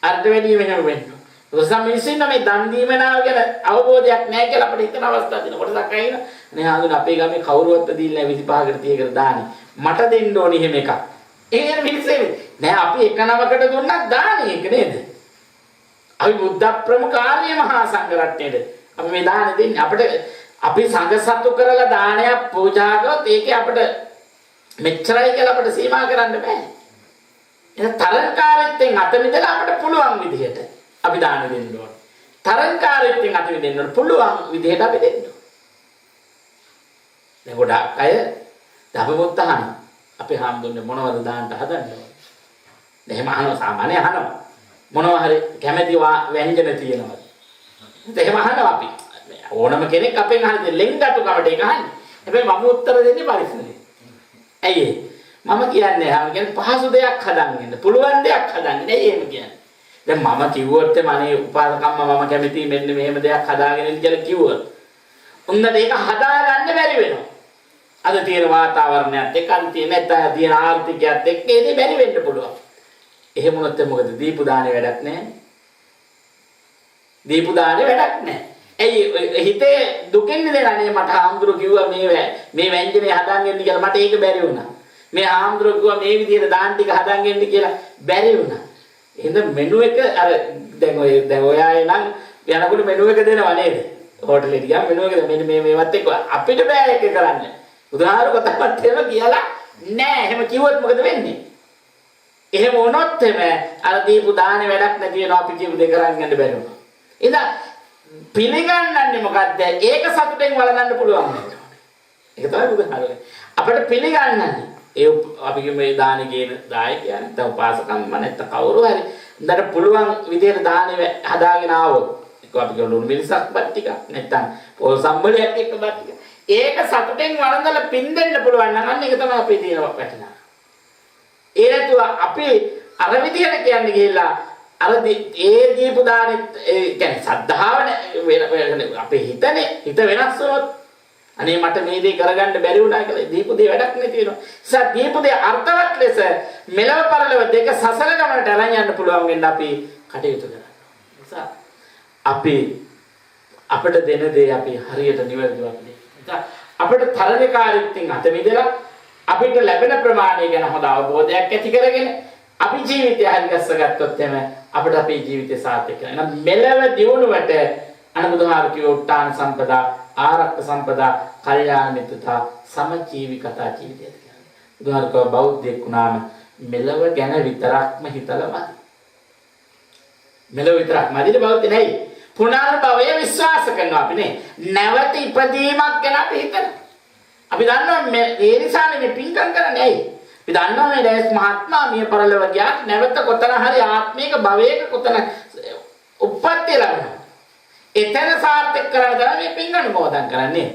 අර්ධ වැඩි මෙහෙම වෙන්නේ. ඔසමිසින් මේ දන් දීම නාව ගැන අවබෝධයක් නැහැ කියලා අපිට හිතන අවස්ථා තියෙන කොටසක් අයින. නේ ආඳුන අපේ ගමේ කවුරුවත් දීලා නැහැ 25කට 30කට දාන්නේ. මට දෙන්න ඕනි එහෙම එකක්. ඒ කියන මිනිස්සේ නෑ අපි එක නමකට දුන්නත් දාන්නේ ඒක නේද? අපි බුද්ධ ප්‍රමුඛ ආර්ය මහා සංඝ රත්නයේද අපි මේ දාන දෙන්නේ. අපිට අපි සංඝ සතු කරලා දානයක් පූජා කරොත් ඒකේ අපිට මෙච්චරයි කියලා අපිට සීමා කරන්න බෑ. එහෙනම් තරංකාරීත්වයෙන් අත මිදලා අපිට පුළුවන් විදිහට අපි දාන දෙන්න ඕන. තරංකාරීත්වයෙන් අත මිදෙන්න ඕන පුළුවන් විදිහට අපි දෙන්න ඕන. දැන් ගොඩක් අය දබමුත් අහනවා. අපි හාමුදුරනේ මොනවද දාන්න හදන්නේ? එහෙම අහනවා සාමාන්‍ය අහනවා. මොනවා හරි කැමැති ව්‍යංජන තියෙනවද? එහෙම අහනවා අපි. ඕනම කෙනෙක් අපෙන් අහන්නේ ලෙන්ගතුකමට ඒක අහන්නේ. හැබැයි මම උත්තර දෙන්නේ පරිස්සමෙන්. ඇයි මම කියන්නේ පහසු දෙයක් හදන්න පුළුවන් දෙයක් හදන්න නෙයි එහෙම කියන්නේ. දැන් මම කිව්වොත් මනේ උපාසකම්ම මම කැමති මෙන්න මෙහෙම දෙයක් හදාගෙන ඉන්න කියලා කිව්වොත් උන්දට ඒක හදාගන්න බැරි වෙනවා. අද තියෙන වාතාවරණයත් එක්ක අද තියෙන ආර්ථිකයත් එක්ක ඒක බැරි වෙන්න පුළුවන්. එහෙම වුණොත් මොකද? දීපු දානේ වැඩක් නැහැ. දීපු දානේ වැඩක් නැහැ. ඇයි හිතේ දුකින් නිදෙන්නේ මට හාමුදුරු කිව්වා මේ ව්‍යංජනේ හදාගෙන ඉන්න කියලා මට ඒක බැරි වුණා. මේ හාමුදුරු කිව්වා මේ විදිහට දාන ටික හදාගෙන ඉන්න කියලා බැරි වුණා. එහෙනම් මෙනු එක අර දැන් ඔයා එනම් යනකොට මෙනු එක දෙනවා නේද? හෝටලෙට ගියාම මෙනු එක මෙන්න මේවත් එක්ක අපිට බෑ ඒක කරන්න. උදාහරණ කොටවත් එහෙම කියලා නෑ. එහෙම කිව්වොත් මොකද වෙන්නේ? එහෙම වුණොත් අර දීපු දානේ වැඩක් නැති වෙනවා අපි කියපු දෙක කරන් යන්න බැරි වෙනවා. ඉතින් පිළිගන්නන්නේ මොකද්ද? ඒක සතුටෙන් වළඳන්න පුළුවන් නේද? ඒක තමයි බුදුහාරගේ. අපිට පිළිගන්නන්නේ ඒ අපි මේ දානේ කියන දායකයන් නැත්නම් උපාසකම්ම නැත්නම් කවුරු හරි උන්ට පුළුවන් විදිහට දානේ හදාගෙන ආවොත් ඒක අපි කියන ලුණු මිරිසක් බත් ටික නැත්නම් පොල් සම්බලයක් එක්ක බත් ටික ඒක සතුටෙන් වළඳලා පින් දෙන්න පුළුවන් නම් අන්න ඒක තමයි අපේ තියෙන වැටෙනවා. ඒ නැතුව අපි අර විදිහට කියන්නේ ගිහිල්ලා අර ඒ දීපු දානෙත් ඒ කියන්නේ සද්ධාව අපේ හිත වෙනස් වුණොත් අනේ මට මේ දේ කරගන්න බැරි වුණා කියලා දීපු දේ වැඩක් නැති වෙනවා. ඒ දීපු දේ අර්ථවත් ලෙස මෙලව පරලව දෙක සසල ගමනට අරන් යන්න පුළුවන් වෙන්න අපි කටයුතු කරනවා. නිසා අපි අපිට දෙන දේ අපි හරියට නිවැරදිව අපිට තරණකාරීත්වයෙන් අත මිදලා අපිට ලැබෙන ප්‍රමාණය ගැන හොඳ අවබෝධයක් ඇති කරගෙන අපි ජීවිතය හරි ගස්සගත්තොත් එමෙ අපිට අපේ ජීවිතය සාර්ථක වෙනවා. එහෙනම් මෙලව දියුණුවට අනුබුදුහාර කිව්ව උත්තාන සම්පදා, ආරක්ක සම්පදා, කල්යාණ මිත්‍රතා, සමජීවිකතා ජීවිතය කියන්නේ. බුදුහාර කව බෞද්ධයෙක් වුණාම මෙලව ගැන විතරක්ම හිතලා මදි. මෙලව විතරක් මදිද බෞද්ධ නෙයි. පුනර්භවය විශ්වාස කරනවා අපි නේ. නැවත ඉපදීමක් ගැන අපි හිතනවා. අපි දන්නවා මේ නිසානේ මේ පින්කම් කරන්නේ ඇයි? අපි දන්නවා මේ දැස් මහත්මයා මිය පරලොව ගියා නැවත කොතන හරි ආත්මික භවයක කොතන උප්පත්ති ලැබෙනවා. එතන සාර්ථක කරලා තමයි මේ පින් අනුමෝදන් කරන්නේ.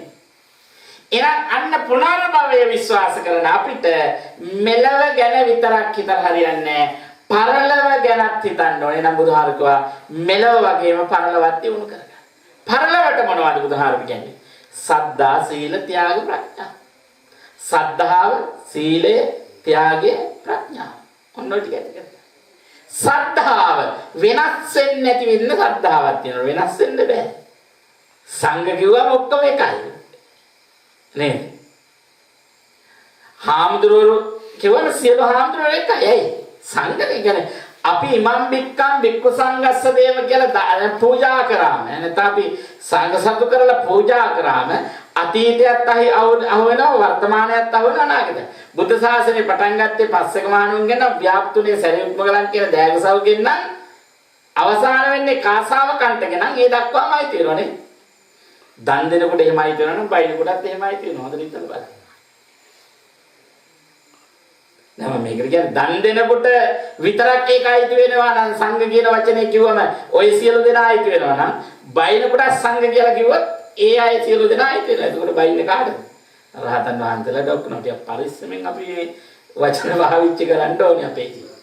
එහෙනම් අන්න පුනර්භවය විශ්වාස කරන අපිට මෙලව ගැන විතරක් හිතලා හරියන්නේ නැහැ. පරලොව ගැනත් හිතන්න ඕනේ. නම් බුදුහාර කිව්වා මෙලව වගේම පරලොවත් දිනු කරගන්න. පරලොවට මොනවද බුදුහාර කියන්නේ? සද්ධා සීල ත්‍යාග ප්‍රඥා. සද්ධාව සීලය ත්‍යාගය ප්‍රඥාව. ඔන්න ඔය ටික ඇති. සද්ධාව වෙනස් වෙන්නේ නැති වෙන්න සද්ධාවක් තියෙනවා. වෙනස් වෙන්න බෑ. සංඝ කිව්වම ඔක්කොම එකයි. නේ? හාමුදුරුවෝ කිව්වම සියලු හාමුදුරුවෝ එකයි. ඇයි? සංඝ කියන්නේ අපි ඉමම් බික්කම් බික්කු සංඝස්ස දේව කියලා පූජා කරාම නැත්නම් අපි සංඝ සතු කරලා පූජා කරාම අතීතයත් අහුවෙනවා වර්තමානයත් අහුවෙනවා අනාගතය. බුද්ධ ශාසනය පටන් ගත්තේ පස්සක මහණුන්ගෙන් ව්‍යාප්තුනේ සරියුත් මොගලන් කියන දෑගසව්ගෙන් නම් අවසාන වෙන්නේ කාසාව කන්ටගෙන නම් ඒ දක්වාමයි තියෙනවනේ. දන් දෙනකොට එහෙමයි තියෙනවනම් බයිනකොටත් එහෙමයි තියෙනවා. හොඳට හිතලා බලන්න. නම මේකට කියන්නේ දන් දෙනකොට විතරක් ඒකයි වෙනවා නම් සංඝ කියන වචනේ කිව්වම ඔය සියලු දෙනා අයිති වෙනවා නම් බයිනකොට සංඝ කියලා කිව්වොත් ඒ අය සියලු දෙනා අයිති වෙනවා. ඒකට බයින්නේ කාටද? රහතන් වහන්සේලා ඩොක්කනට පරිස්සමෙන් අපි වචන භාවිත කරන්න ඕනේ අපේ ජීවිතේ.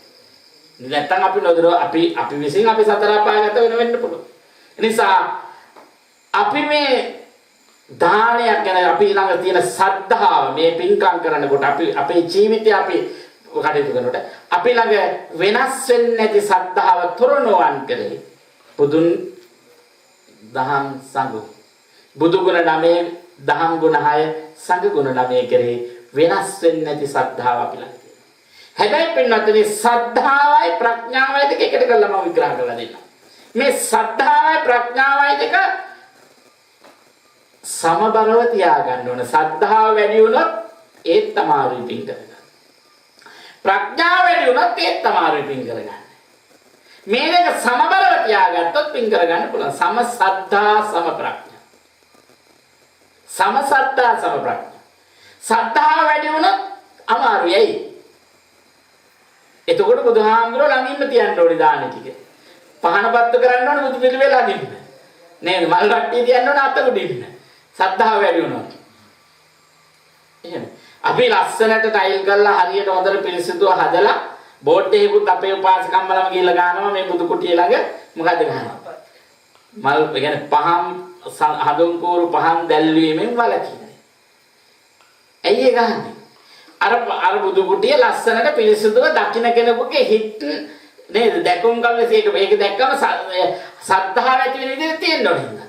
නැත්තම් අපි නොදර අපි විසින් අපි සතර අපාගත වෙන්න පුළුවන්. ඒ නිසා අපි මේ දානයක් ගැන අපි ළඟ තියෙන සද්ධාව මේ පින්කම් කරනකොට අපි අපේ ජීවිතය අපි කටයුතු කරනකොට අපි ළඟ වෙනස් වෙන්නේ නැති සද්ධාව තොරණුවන් කරේ බුදුන් දහම් සංඝ බුදු ගුණ 9 දහම් ගුණ 6 සංඝ ගුණ 9 කරේ වෙනස් වෙන්නේ නැති සද්ධාව අපි ළඟ තියෙනවා. හැබැයි පින්නතේ සද්ධාවයි ප්‍රඥාවයි දෙක එකට කරලා මම විග්‍රහ කරලා දෙන්නම්. මේ සද්ධාවයි ප්‍රඥාවයි දෙක සමබරව තියාගන්න ඕන. සද්ධාව වැඩි වුණොත් ඒත් තමයි පින් කරගන්න. ප්‍රඥාව වැඩි වුණොත් ඒත් තමයි පින් කරගන්න. මේ දෙක සමබරව තියාගත්තොත් පින් කරගන්න පුළුවන්. සම සද්ධා සම ප්‍රඥා. සම සද්ධා සම ප්‍රඥා. සද්ධාව වැඩි වුණොත් අමාරුයි. එතකොට බුදුහාමුදුරුවෝ ළඟින්ම තියන්න ඕනේ දාන ටික. පහනපත්තු කරන්න ඕනේ බුදු පිළිවෙල අදින්න. නේද? මල් රට්ටිය තියන්න ඕනේ අත උඩින්න. සද්ධාව වැඩි වුණොත්. එහෙම. අපි ලස්සනට ටයිල් කරලා හරියට හොඳට පිරිසිදුව හදලා බෝඩ් එකකුත් අපේ උපාසකම්මලම ගිහලා ගන්නවා මේ බුදු කුටිය ළඟ මොකද ගන්නවා? මල් කියන්නේ පහන් හඳුන් කෝරු පහන් දැල්වීමෙන් වළකිනවා. ඇයි ඒ ගහන්නේ? අර බුදු කුටිය ලස්සනට පිරිසිදුව දකින්න කෙනෙකුගේ හිත නේද? දැකුම් ගමනේ ඒක දැක්කම සද්ධාව ඇති වෙන විදිහට තියෙන්න ඕනේ.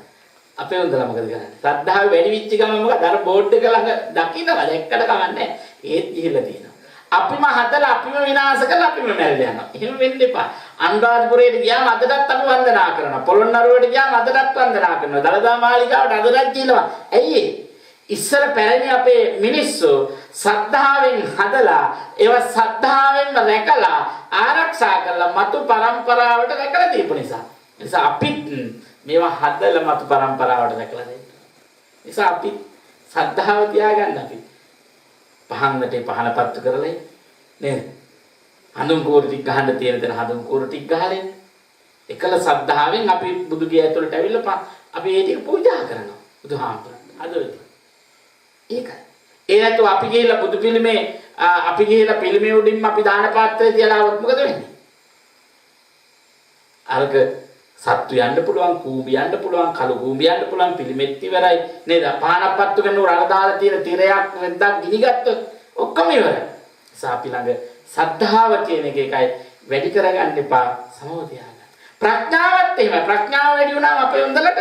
අපේ උන්දලා මොකද කරන්නේ? සද්ධාව වැඩි විච්ච ගමන් මොකද? අර බෝඩ් එක ළඟ දකින්නවා දැක්කට කමන්නේ. ඒත් ගිහිල්ලා තියෙනවා. අපිම හදලා අපිම විනාශ කරලා අපිම මැරෙලා යනවා. එහෙම වෙන්න එපා. අනුරාධපුරයට ගියාම අදටත් අපි වන්දනා කරනවා. පොළොන්නරුවට ගියාම අදටත් වන්දනා කරනවා. දළදා මාලිගාවට අදටත් කියනවා. ඇයි ඉස්සර පැරණි අපේ මිනිස්සු සද්ධාවෙන් හදලා ඒව සද්ධාවෙන්ම රැකලා ආරක්ෂා කරලා මතු පරම්පරාවට රැකලා දීපු නිසා. නිසා අපිත් මේවා හදලා මතු පරම්පරාවට රැකලා දෙන්න. නිසා අපි සද්ධාව තියාගන්න අපි. පහන්නට පහන පත්තු කරලා නේද? හඳුන් කෝරු ටික ගහන්න තියෙන තැන හඳුන් කෝරු ටික ගහලා එකල සද්ධාවෙන් අපි බුදුගේ ඇතුළට ඇවිල්ලා අපි ඒ ටික පූජා කරනවා. බුදුහාමුදුරන් අදවලු. ඒකයි. ඒ නැතුව අපි ගිහිල්ලා බුදු පිළිමේ අපි ගිහිල්ලා පිළිමේ උඩින්ම අපි දාන පාත්‍රය තියලා આવොත් මොකද වෙන්නේ? අරක සත්තු යන්න පුළුවන්, කූඹි යන්න පුළුවන්, කළු කූඹි යන්න පුළුවන්, පිළිමෙත් ඉවරයි නේද? පහනක් පත්තු කරනකොට අර දාලා තියෙන තිරයක් වෙද්දක් ගිනි ගත්තොත් ඔක්කොම ඉවරයි. අපි ළඟ සද්ධාව කියන එකයි වැඩි කරගන්න එපා, සමව තියාගන්න. ප්‍රඥාවත් එහෙමයි. ප්‍රඥාව වැඩි වුණාම අපේ උන්දලට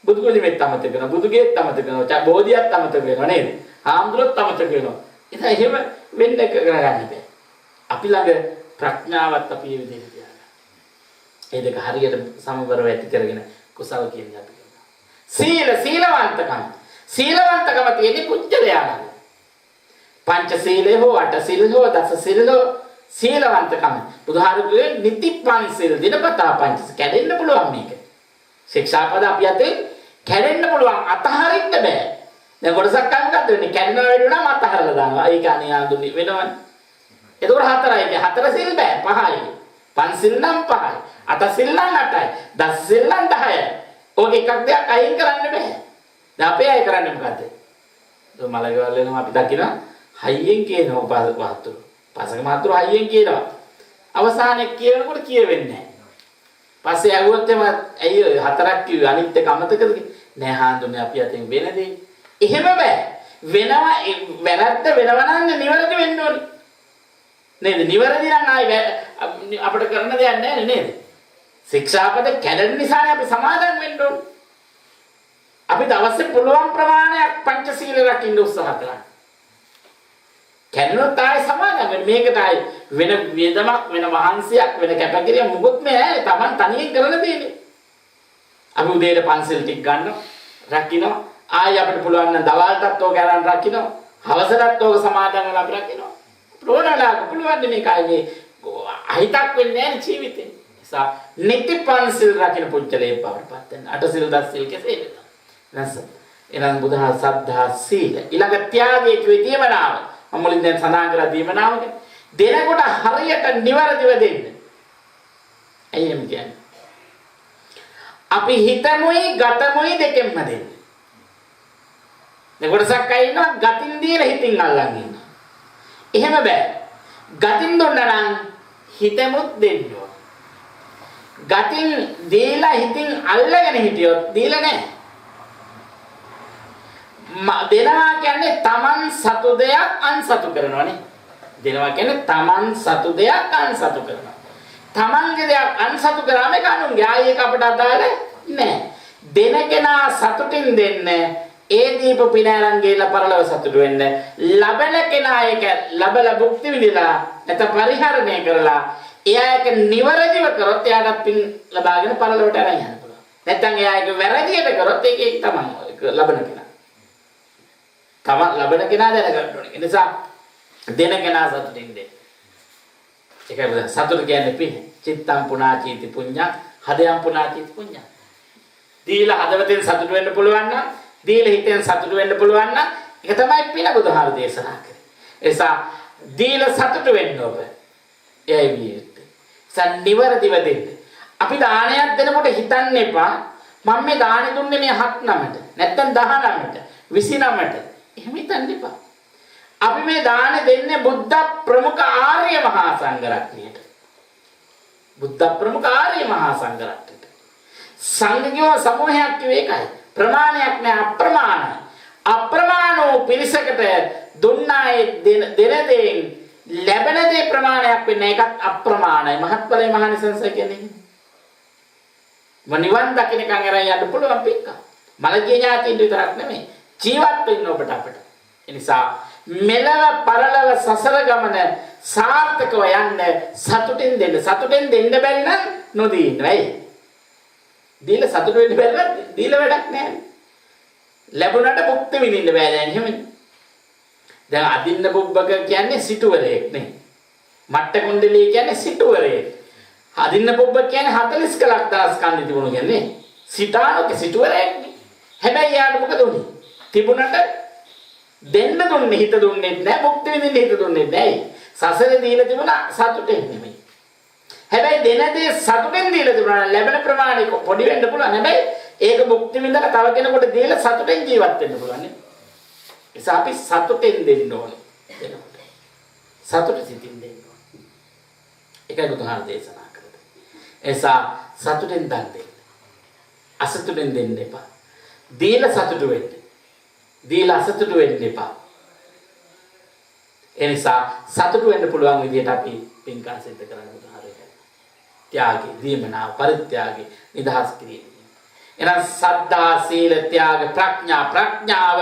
බුදු පිළිමෙත් අමතක වෙනවා, බුදුගේත් අමතක වෙනවා, බෝධියත් අමතක වෙනවා නේද? හාමුදුරුවොත් අමතක වෙනවා. ඉතින් එහෙම වෙන්න කරගන්න බෑ. අපි ළඟ ප්‍රඥාවත් අපි මේ විදිහට ඒ දෙක හරියට සමබරව ඇති කරගෙන කුසල කියන්නේ අපි කියනවා. සීලවන්තකම. සීලවන්තකම තියෙන්නේ පුජ්‍යලයාගේ. පංච සීලේ හෝ අට සීල හෝ දස සීල හෝ සීලවන්තකම. බුදුහාමුදුරුවෝ නිතිපන් සීල දිනපතා පංච කැඩෙන්න පුළුවන් මේක. ශික්ෂාපද අපි අතේ කැඩෙන්න පුළුවන් අතහරින්න බෑ. දැන් කොටසක් අය මොකද්ද වෙන්නේ? කැඩෙනවා වැඩි වුණාම අතහරලා දානවා. ඒක අනේ ආඳුනි වෙනවනේ. ඒකෝර හතරයි. හතර සීල් බෑ පහයි. පන්සිල් නම් පහයි. අට සිල් නම් 8යි. දස සිල් නම් 10යි. ඔක එකක් දෙයක් අයින් කරන්න බෑ. දැන් අපේ අය කරන්නේ මොකද්ද? මලකවල වෙනවා අපි දකිනවා හයියෙන් කියනවා පාසක මහතුරු හයියෙන් කියනවා. අවසානයේ කියනකොට කියවෙන්නේ නැහැ. පස්සේ ඇහුවොත් එම ඇයි හතරක් කිව්වේ අනිත් එක අමතකද? නෑ හාඳුනේ අපි අතින් වෙනදී. එහෙම බෑ. වෙනවා වැරද්ද වෙනවා නම් නිවැරදි වෙන්න ඕනේ. නේද? නිවැරදි නම් ආයි අපිට කරන්න දෙයක් නැහැ නේද? ශික්ෂාපද කැඩෙන නිසානේ අපි සමාදන් වෙන්න ඕනේ. අපි දවසේ පුළුවන් ප්‍රමාණයක් පංචශීල රකින්න උත්සාහ කරන්න. කැඩුණොත් ආයි සමාදන් වෙන්න. මේකට ආයි වෙන වේදමක් වෙන මහන්සියක් වෙන කැපකිරිය මුකුත් නැහැ. Taman තනියෙන් කරන දෙන්නේ. අපි උදේට පන්සල් ටික ගන්නවා, රකින්න. ආයි අපිට පුළුවන් නම් දවල්ටත් ඕක අරන් රකින්න. හවසටත් ඕක සමාදන් වෙලා අපි රකින්න. ප්‍රෝණාලක පුළුවන් මේකයි මේ අහිතක් වෙන්නේ නැහැ ජීවිතේ. නිසා නිතිපන්සිල් රකින්න පුච්චලේ බවටපත් වෙන. අට සිල් දස සිල් කෙසේ වෙනද? නැස. එනම් බුදුහා සද්ධා සීල. ඊළඟ ත්‍යාගයේ කිව්වේ දීමනාව. මම මුලින් දැන් සඳහන් කරලා දීමනාවනේ. දෙනකොට හරියට නිවැරදිව දෙන්න. ඇයි එම් කියන්නේ? අපි හිතමුයි ගතමුයි දෙකෙන්ම දෙන්න. මේ කොටසක් අය ඉන්නවා ගතින් දීලා හිතින් අල්ලන් ඉන්නවා. එහෙම බෑ. ගතින් දුන්නා නම් හිතෙමුත් දෙන්න ඕන. ගතින් දීලා හිතින් අල්ලගෙන හිටියොත් දීලා නැහැ. දෙනවා කියන්නේ Taman සතු දෙයක් අන්සතු කරනවානේ. දෙනවා කියන්නේ Taman සතු දෙයක් අන්සතු කරනවා. Tamanගේ දෙයක් අන්සතු කරාම ඒක අනුන්ගේ ආයේ ඒක අපට අදාළ නැහැ. දෙන කෙනා සතුටින් දෙන්නේ ඒ දීප පිනරන් ගිහලා පරලොව සතුටු වෙන්න. ලබන කෙනා ඒක ලබලා භුක්ති විඳලා නැත පරිහරණය කරලා එයා ඒක නිවැරදිව කරොත් එයාට පින් ලබාගෙන පරලොවට අරන් යන්න පුළුවන්. නැත්නම් එයා ඒක වැරදියට කරොත් ඒක තමයි ලබන කෙනා. තම ලබන කෙනා දැනගන්න ඕනේ. ඒ නිසා දෙන කෙනා සතුටින් දෙන්න. ඒකයි සතුට කියන්නේ පින්. චිත්තම් පුනාචීති පුඤ්ඤා, හදයම් පුනාචීති පුඤ්ඤා. දීලා හදවතෙන් සතුට වෙන්න පුළුවන් නම්, දීලා හිතෙන් සතුට වෙන්න පුළුවන් නම් ඒක තමයි පින බුදුහාර දේශනා කරේ. ඒ නිසා දීලා සතුට වෙන්න ඕන. එයයි විදිහට. සම්නිවරදිව දෙන්න. අපි දානයක් දෙනකොට හිතන්න එපා මම මේ දානෙ දුන්නේ මේ 7 9ට නැත්නම් 19ට 29ට. එහෙම හිතන්න එපා. අපි මේ දාන දෙන්නේ බුද්ධ ප්‍රමුඛ ආර්ය මහා සංඝරත්නයට. බුද්ධ ප්‍රමුඛ ආර්ය මහා සංඝරත්නයට. සංඝිකව සමූහයක් කිව්වේ ඒකයි. ප්‍රමාණයක් නෑ අප්‍රමාණ. අප්‍රමාණෝ පිරිසකට දුන්නායේ දෙන දෙයින් ලැබෙන දේ ප්‍රමාණයක් වෙන්නේ ඒකත් අප්‍රමාණයි. මහත්ඵලයි මහානිසංස කියන්නේ. නිවන් දකින්න කන් අරන් යන්න පුළුවන් පිටක. මලගේ ඥාතියින් විතරක් නෙමෙයි. ජීවත් වෙන්න ඔබට අපට. ඒ නිසා මෙලව පරලව සසර ගමන සාර්ථකව යන්න සතුටින් දෙන්න. සතුටින් දෙන්න බැරි නම් නොදී ඉන්න. ඇයි? දීලා සතුට වෙන්න බැරි නම් දීලා වැඩක් නැහැ. ලැබුණාට භුක්ති විඳින්න බෑ දැන් එහෙමනේ. දැන් අදින්න බුබ්බක කියන්නේ සිටුවරයෙක් නේ. මට්ට කුණ්ඩලී කියන්නේ සිටුවරයෙක්. අදින්න බුබ්බක කියන්නේ 40 කලක් දවස් කන්දි තිබුණු කියන්නේ. සිතානක සිටුවරයෙක් නේ. හැබැයි යාට මොකද උනේ? තිබුණට දෙන්න දුන්නේ හිත දුන්නේ නැහැ. භුක්ති විඳින්න හිත දුන්නේ නැහැ. සසරේ දීලා තිබුණා සතුටෙන් නෙමෙයි. හැබැයි දෙන දේ සතුටෙන් දීලා තිබුණා ලැබෙන ප්‍රමාණය පොඩි වෙන්න පුළුවන්. හැබැයි ඒක භුක්ති විඳලා තව කෙනෙකුට දීලා සතුටෙන් ජීවත් වෙන්න පුළුවන් නේ. ඒසාව අපි සතුටෙන් දෙන්න ඕනේ. සතුට සිතින් දෙන්න ඕනේ. ඒකයි බුදුහාම දේශනා කරන්නේ. ඒසා සතුටෙන් දන් දෙන්න. අසතුටෙන් දෙන්න එපා. දීලා සතුට වෙන්න. දීලා අසතුට වෙන්න එපා. ඒ නිසා සතුට වෙන්න පුළුවන් විදිහට අපි පින්කම් සිද්ධ කරන්න බුදුහාරේ. ත්‍යාගය, දීමනාව, පරිත්‍යාගය, නිදහස් කිරීම. එහෙනම් සද්ධා, සීල, ත්‍යාග, ප්‍රඥාව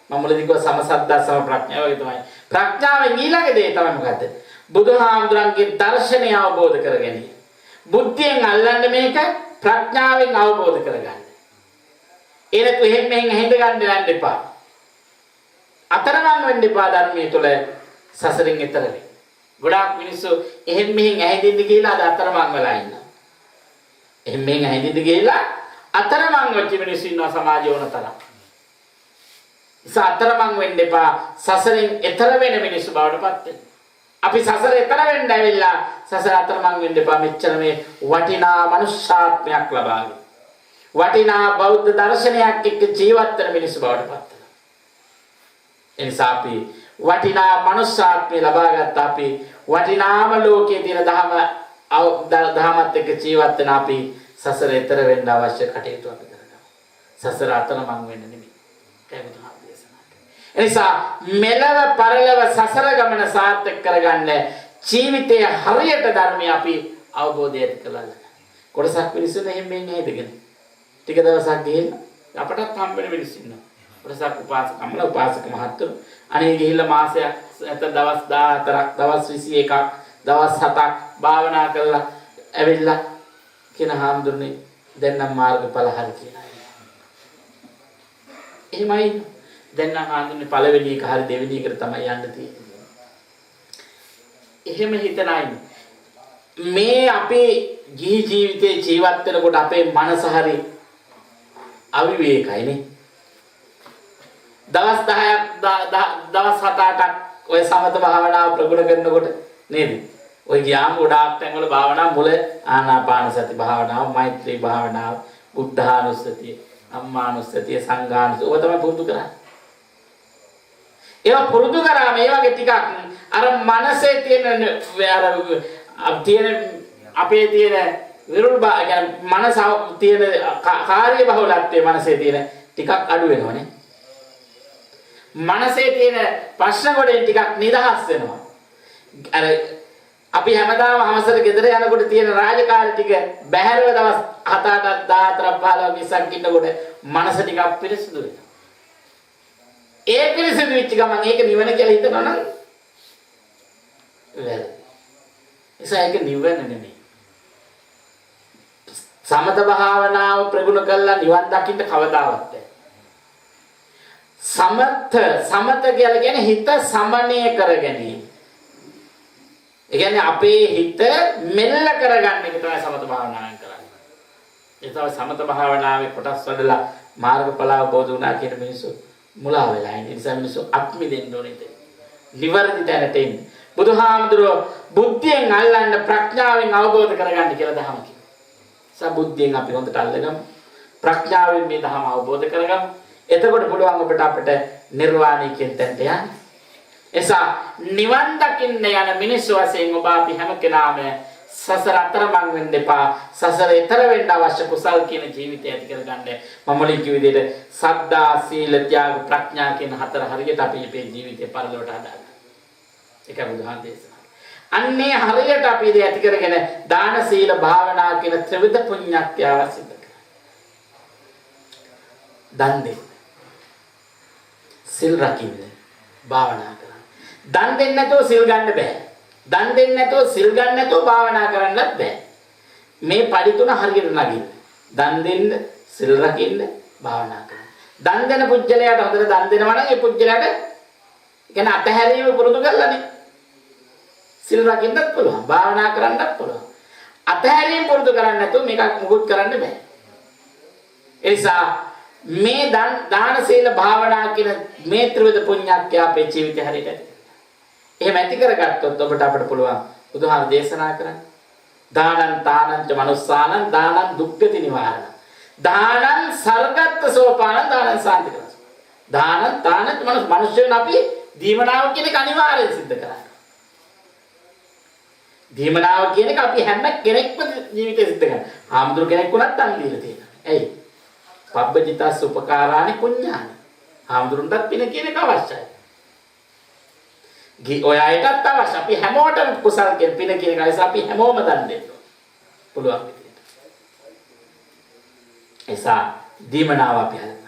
මම මුලදී කිව්වා සමසද්දා සම ප්‍රඥාව වගේ තමයි. ප්‍රඥාවෙන් ඊළඟ දේ තමයි මොකද්ද? බුදුහාමුදුරන්ගේ දර්ශනය අවබෝධ කර ගැනීම. බුද්ධියෙන් අල්ලන්න මේක ප්‍රඥාවෙන් අවබෝධ කරගන්න. ඒනතු එහෙම මෙහෙන් හිඳ ගන්න යන්න එපා. අතරමං වෙන්න එපා ධර්මයේ තුල සසරින් එතර වෙන්න. ගොඩාක් මිනිස්සු එහෙම මෙහෙන් ඇහිඳින්න ගිහලා අද අතරමං වෙලා ඉන්නවා. එහෙම මෙහෙන් ඇහිඳින්න ගිහලා අතරමං වෙච්ච මිනිස්සු ඉන්නවා සමාජයේ ඕන තරම්. අතරමං වෙන්න එපා. සසරෙන් එතර වෙන මිනිස්සු බවට පත් වෙන්න. අපි සසර එතර වෙන්න ඇවිල්ලා සසර අතරමං වෙන්න එපා. මෙච්චර මේ වටිනා මනුෂ්‍යාත්මයක් ලබාගෙන වටිනා බෞද්ධ දර්ශනයක් එක්ක ජීවත් වෙන මිනිස්සු බවට පත් වෙනවා. ඒ නිසා අපි වටිනා මනුෂ්‍යාත්මය ලබාගත්ත අපි වටිනාම ලෝකයේ තියෙන දහමත් එක්ක ජීවත් වෙන අපි සසර එතර වෙන්න අවශ්‍ය කටයුතු අපි කරගමු. සසර අතරමං වෙන්න නෙමෙයි. එනිසා මෙලව පරලව සසර ගමන සාර්ථක කරගන්න ජීවිතයේ හරියට ධර්මය අපි අවබෝධය ඇති කරගන්න. කොටසක් මිනිස්සුන් එහෙම මෙන්නේ නේදගෙන. ටික දවසක් ගිහින් අපටත් හම්බෙන මිනිස්සු ඉන්නවා. කොටසක් උපාසකම්ල උපාසක මහත්තුරු අනේ ගිහිල්ලා මාසයක් නැත්නම් දවස් 14ක් දවස් 21ක් දවස් 7ක් භාවනා කරලා ඇවිල්ලා කියන හාමුදුරනේ දැන් නම් මාර්ගඵල හරි කියනවා. එහෙමයි දැන් නම් හාමුදුරනේ පළවෙනි එක හරි දෙවෙනි එකට තමයි යන්න තියෙන්නේ. එහෙම හිතන අය මේ අපේ ජීවිතේ ජීවත් වෙනකොට අපේ මනස හරි අවිවේකයිනේ. දවස් 10ක් දවස් 7-8ක් ඔය සමත භාවනාව ප්‍රගුණ කරනකොට නේද? ඔය ගියාම ගොඩාක් තැන්වල භාවනා මුල ආනාපාන සති භාවනාව, මෛත්‍රී භාවනාව, බුද්ධානුස්සතිය, අම්මානුස්සතිය, සංඝානුස්සතිය ඔය තමයි පුරුදු කරන්නේ. ඒවා පුරුදු කරාම මේ වගේ ටිකක් අර මනසේ තියෙන අපේ තියෙන විරුල් මනස තියෙන කාර්ය බහුලත්වයේ මනසේ තියෙන ටිකක් අඩු වෙනවනේ. මනසේ තියෙන ප්‍රශ්න වලින් ටිකක් නිදහස් වෙනවා. අර අපි හැමදාම හවසට ගෙදර යනකොට තියෙන රාජකාරී ටික බැහැරව දවස් 7-8ක් 14ක් 15ක් 20ක් ඉන්නකොට මනස ටිකක් පිරිසිදු වෙනවා. ඒ පිරිසිදු වෙච්ච ගමන් ඒක නිවන කියලා හිතනවා නම් වැරදි. ඒක නිවන නෙමෙයි. සමත භාවනාව ප්‍රගුණ කළා නිවන් දකින්න කවදාවත් බැහැ. සමත කියලා කියන්නේ හිත සමනය කර ගැනීම. ඒ කියන්නේ අපේ හිත මෙල්ල කරගන්න එක තමයි සමත භාවනාවෙන් කරන්නේ. ඒ තමයි සමත භාවනාවේ කොටස් වලලා මාර්ගඵල අවබෝධ වුණා කියන මිනිස්සු මුලා වෙලා ඉන්නේ. ඒ නිසා මිනිස්සු අත්මි දෙන්න ඕනේ. නිවර්දි තැනට එන්න. බුදුහාමුදුරුවෝ බුද්ධියෙන් අල්ලන්න ප්‍රඥාවෙන් අවබෝධ කරගන්න කියලා දහම කියනවා. සබුද්ධියෙන් අපි හොඳට අල්ලගමු. ප්‍රඥාවෙන් මේ දහම අවබෝධ කරගමු. එතකොට පුළුවන් අපිට නිර්වාණය කියන තැනට යන්න. එසා නිවන් දකින්න යන මිනිස්සු වශයෙන් ඔබ අපි හැම කෙනාම සසර අතරමං වෙන්න එපා. සසර ඈතර වෙන්න අවශ්‍ය කුසල් කියන ජීවිතය ඇති කරගන්න. මම මුලින් කිව්ව විදිහට සද්ධා, සීල, ත්‍යාග, ප්‍රඥා කියන හතර හරියට අපි මේ ජීවිතේ පරලොවට හදාගන්න. ඒක බුදුහාම දේශනා. අන්නේ හරියට අපි ඉතින් ඇති කරගෙන දාන, සීල, භාවනා කියන ත්‍රිවිධ පුණ්‍යක්‍රියාව සිදු කරනවා. දන් දෙන්න, සිල් රකින්න, භාවනා කරන්න. දන් දෙන්න නැතුව සිල් ගන්න බෑ. දන් දෙන්න නැතුව සිල් ගන්න නැතුව භාවනා කරන්නත් බෑ. මේ පඩි තුන හරියට නගින්න. දන් දෙන්න, සිල් රකින්න, භාවනා කරන්න. දන් දෙන පුජ්‍යලයට හොඳට දන් දෙනවා නම් ඒ පුජ්‍යලයට කියන්නේ අතහැරීම පුරුදු කරලානේ. සිල් රකින්නත් පුළුවන්, භාවනා කරන්නත් පුළුවන්. අතහැරීම පුරුදු කරන්නේ නැතුව මේක මුකුත් කරන්න බෑ. ඒ නිසා මේ දාන, සීල, භාවනා කියන මේ ත්‍රිවිධ පුණ්‍යක්‍රිය අපේ ජීවිතේ හරියට ඇති. එහෙම ඇති කරගත්තොත් ඔබට අපිට පුළුවන් බුදුහාම දේශනා කරන්නේ දානං තානං ච මනුස්සානං දානං දුක්ඛති නිවාරණ. දානං සර්ගත්ත සෝපානං දානං සාන්ති කරන. දානං තානං ච මනුස්සයන් අපි දීමනාව කියන එක අනිවාර්යෙන් සිද්ධ කරන්නේ. දීමනාව කියන එක අපි හැම කෙනෙක්ම ජීවිතේ සිද්ධ කරනවා. ආම්දුර කෙනෙක් වුණත් අන් දීලා තියෙනවා. ඇයි? පබ්බජිතස් උපකාරානි පුඤ්ඤානි. ආම්දුරුන්ටත් පින කියන එක අවශ්‍යයි. ඔය අයටත් අවශ්‍ය. අපි හැමෝටම කුසල් කියන පින කියන එක අපි හැමෝම දන් දෙන්න පුළුවන් විදියට. එසා දීමනාව අපි හදන්න.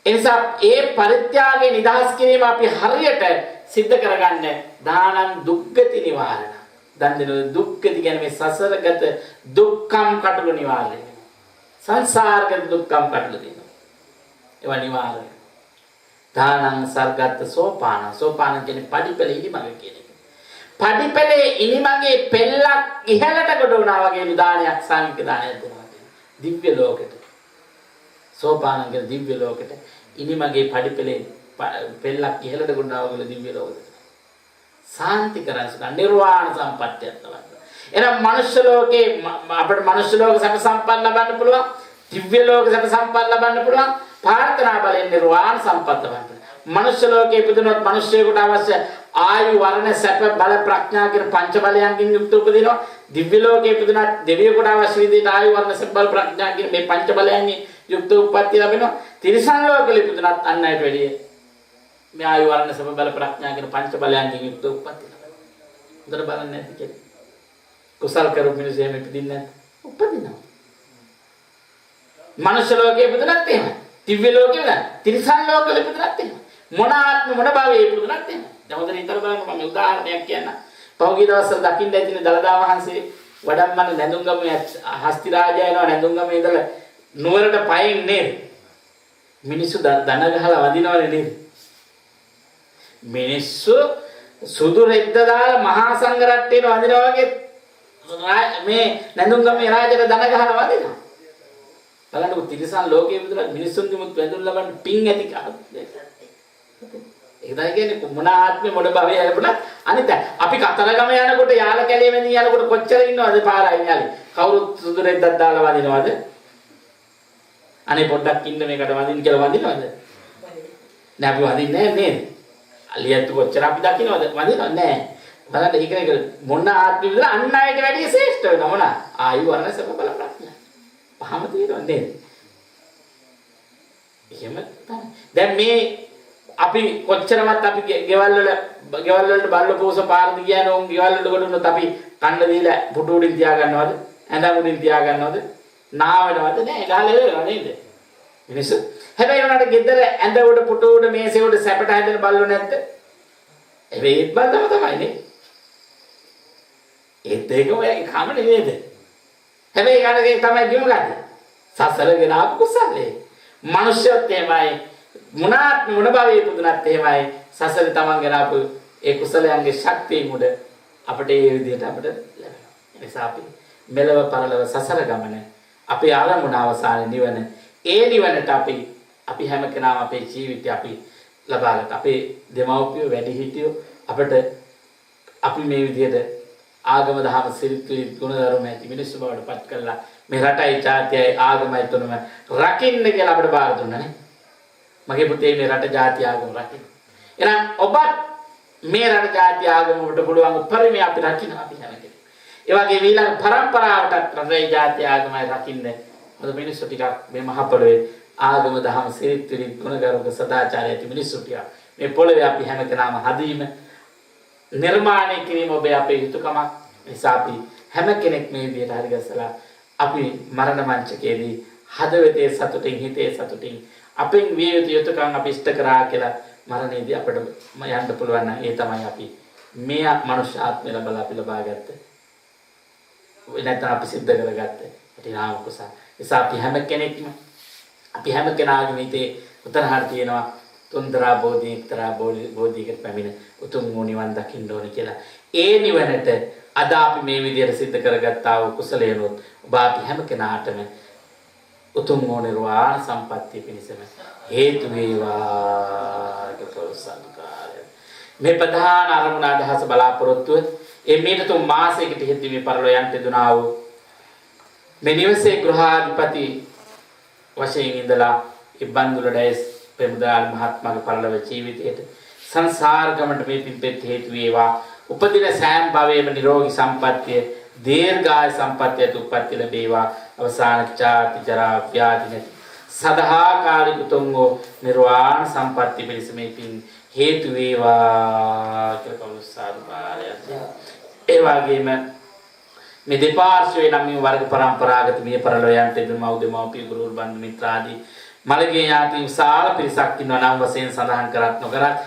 එනිසා ඒ පරිත්‍යාගයේ නිදහස් කිරීම අපි හරියට සිද්ධ කරගන්න දානං දුක්ඛති නිවාරණ. දන් දෙන දුක්ඛති කියන්නේ මේ සසරගත දුක්ඛම් කටළු නිවාරණය. සංසාරගත දුක්ඛම් කටළු දෙනවා. ඒවා නිවාරණය. දානං සර්ගත්ත සෝපාන. සෝපාන කියන්නේ පඩිපෙළ ඉනිමග කියන එක. පඩිපෙළේ ඉනිමගේ පෙල්ලක් ඉහළට ගොඩ වුණා වගේ දානයක් සාමික දානයක් දෙනවා කියන්නේ. දිව්‍ය ලෝකෙට. සෝපාන කියන දිව්‍ය ලෝකෙට ඉනිමගේ පඩිපෙළේ පෙල්ලක් ඉහළට ගොඩ වුණා වගේ දිව්‍ය ලෝකෙට. සාන්ති කරසන නිර්වාණ සම්පත්තියක් තමයි. එහෙනම් මනුෂ්‍ය ලෝකේ අපිට මනුෂ්‍ය ලෝක සැප සම්පත් ලබන්න පුළුවන්. දිව්‍ය ලෝක සැප සම්පත් ලබන්න පුළුවන්. ප්‍රාර්ථනා බලෙන් නිර්වාණ සම්පත් ලබන්න. මනුෂ්‍ය ලෝකේ ඉපදුනොත් මිනිස්සෙකුට අවශ්‍ය ආයු වර්ණ සැප බල ප්‍රඥා කියන පංච බලයන්ගෙන් යුක්ත උපදිනවා. දිව්‍ය ලෝකේ ඉපදුනත් දෙවියෙකුට අවශ්‍ය විදිහට ආයු වර්ණ සැප බල ප්‍රඥා කියන මේ පංච බලයන්ගෙන් යුක්ත උප්පත්ති ලැබෙනවා. තිරිසන් ලෝකෙ ඉපදුනත් අන් අයට වැඩිය මේ ආයු වර්ණ සැප බල ප්‍රඥා කියන පංච බලයන්ගෙන් යුක්ත උප්පත්ති ලැබෙනවා. හොඳට බලන්න නැති කෙනෙක්. කුසල් කරු මිනිස්සු එහෙම ඉපදින්නේ නැත්. උපදිනවා. මනුෂ්‍ය ලෝකේ ඉපදුනත් එහෙමයි. දිව්‍ය ලෝකේ නෑ. තිරිසන් ලෝකවල ඉපදුනත් එහෙමයි. මොන ආත්ම මොන භවයේ ඉපදුනත් එහෙමයි. දැන් හොඳට හිතලා බලන්න මම උදාහරණයක් කියන්න. පහුගිය දවස්වල දකින්න ඇතිනේ දලදා වහන්සේ වඩම්මන නැඳුම්ගමේ හස්ති රාජයා එනවා නැඳුම්ගමේ ඉඳලා නුවරට පයින් නේද? මිනිස්සු දන ගහලා වදිනවනේ නේද? මිනිස්සු සුදු රෙද්ද දාලා මහා සංඝ රත්නයේ වදිනවා වගේ මේ නැඳුම්ගමේ රාජයාට දන ගහලා වදිනවා. බලන්නකො තිරිසන් ලෝකයේ විතර මිනිස්සුන්ගේ මුත් වැඳුම් ලබන්න පිං ඇති කාලේ. ඒකයි කියන්නේ මොන ආත්මේ මොන භවයේ ලැබුණත් අනිත අපි කතරගම යනකොට යාල කැලේ වැඳින් යනකොට කොච්චර ඉන්නවද පාරයි යාලේ. කවුරුත් සුදු රෙද්දක් දාලා වදිනවද? අනේ පොඩ්ඩක් ඉන්න මේකට වදින්න කියලා වදිනවද? නෑ අපි වදින්නේ නෑ නේද? අලියත් කොච්චර අපි දකින්නවද? වදිනවද නෑ. බලන්න ඒක මොන ආත්මේ විතර අන් අයට වැඩිය ශ්‍රේෂ්ඨ වෙනවා මොන ආයු වර්ණ සබ බල ප්‍රඥා. පහම තියෙනවා නේද? එහෙම තමයි. දැන් මේ අපි කොච්චරවත් අපි ගෙවල් වලට බල්ල පෝස පාරදි කියන උන් ගෙවල් වලට ගොඩනොත් අපි කන්න දීලා පුටු උඩින් තියා ගන්නවද? ඇඳ උඩින් තියා ගන්නවද? නාවනවද? නෑ ගහලා ඉවරනවා නේද? මිනිස්සු. හැබැයි උනාට ගෙදර ඇඳ උඩ පුටු උඩ මේසේ උඩ සැපට හැදෙන බල්ලෝ නැද්ද? ඒත් බල්ලම තමයි නේ. ඒත් ඒක ඔය කමනේ නේද? හැබැයි යන්නේ තමයි ගිමුගන්නේ. සසරගෙන ආපු කුසලේ. මිනිස්සුත් එහෙමයි. මොනාත් මොන භවයේ පුදුනත් එහෙමයි. සසරේ තමන් ගෙන ආපු ඒ කුසලයන්ගේ ශක්තිය මුඩ අපිට ඒ විදිහට අපිට ලැබෙනවා. ඒ නිසා අපි මෙලව පරලව සසර ගමන අපේ ආරමුණ අවසානයේ නිවන. ඒ නිවනට අපි හැම කෙනාම අපේ ජීවිතය අපි ලබා ගන්න. අපේ දෙමව්පියෝ වැඩිහිටියෝ අපිට අපි මේ විදිහට ආගම දහම සිරිත්වි ගුණධර්ම ඇති මිනිස්සු බවට පත් කළා මේ රටයි ජාතියයි ආගමයි තුනම රකින්න කියලා අපිට බාර දුන්නා නේ. මගේ පුතේ මේ රට ජාතිය ආගම රකින්න. එහෙනම් ඔබත් මේ රට ජාති ආගම වලට පුළුවන් උපරිමය අපි රකින්න අපි හැමකෙම. ඒ වගේ ඊළඟ පරම්පරාවටත් රටේ ජාති ආගමයි රකින්න. මොකද මිනිස්සු ටිකක් මේ මහ පොළොවේ ආගම දහම සිරිත් විරිත් ගුණගරුක සදාචාරය ඇති මිනිස්සු ටික මේ පොළොවේ අපි හැමකෙනාම හදීම නිර්මාණය කිරීම ඔබේ අපේ යුතුයකමක්. නිසා අපි හැම කෙනෙක් මේ විදිහට හරි ගැසලා අපි මරණ මංචකයේදී හදවතේ සතුටින් හිතේ සතුටින් අපෙන් විය යුතු යුතුයකම් අපි ඉෂ්ට කරා කියලා මරණයේදී අපිට යන්න පුළුවන් නම් ඒ තමයි අපි මේ මනුෂ්‍ය ආත්මය ලබලා අපි ලබාගත්තේ. නැත්නම් අපි සිද්ධ කරගත්තේ. ඒටි කුසල. නිසා අපි හැම කෙනෙක්ම අපි හැම කෙනාගේම හිතේ උතරහට තියෙනවා තුන්දරා බෝධි එක්තරා බෝධියකට පැමිණ උතුම් වූ නිවන් දකින්න ඕනේ කියලා. ඒ නිවනට අද අපි මේ විදිහට සිද්ධ කරගත්තා වූ කුසලයනොත් ඔබ අපි හැම කෙනාටම උතුම් වූ නිර්වාණ සම්පත්තිය පිණිසම හේතු වේවා කියලා සංකාරය. මේ ප්‍රධාන අරමුණ අදහස බලාපොරොත්තුව මේ මීට 3 මාසයකට හිටි මේ පරලෝ යන්ට දුනා වූ මේ නිවසේ ගෘහාධිපති වශයෙන් ඉඳලා ඉබ්බන්දුල ඩයස් ප්‍රමුදාල් මහත්මයාගේ පරලොව ජීවිතයට සංසාර ගමනට මේ පින්පෙත් හේතු වේවා. උපදින සෑම භවයේම නිරෝගී සම්පත්තිය දීර්ඝායු සම්පත්තිය උප්පත්ති ලැබේවා. අවසාන චාති ජරා ව්‍යාධි නැති සදාකාලික උතුම් නිර්වාණ සම්පත්තිය පිණිස මේ පින් හේතු වේවා කියලා කවුරු සාදුකාරය. ඒ වගේම මේ දෙපාර්ශ්වයේ නම් මේ වර්ග පරම්පරාගත මේ පරලෝයන්ට දෙමව් දෙමව්පිය ගුරු බන්දු මිත්‍ර ආදී මළගේ ඥාති විශාල පිරිසක් ඉන්නවා නම් වශයෙන් සඳහන් කරත් නොකරත්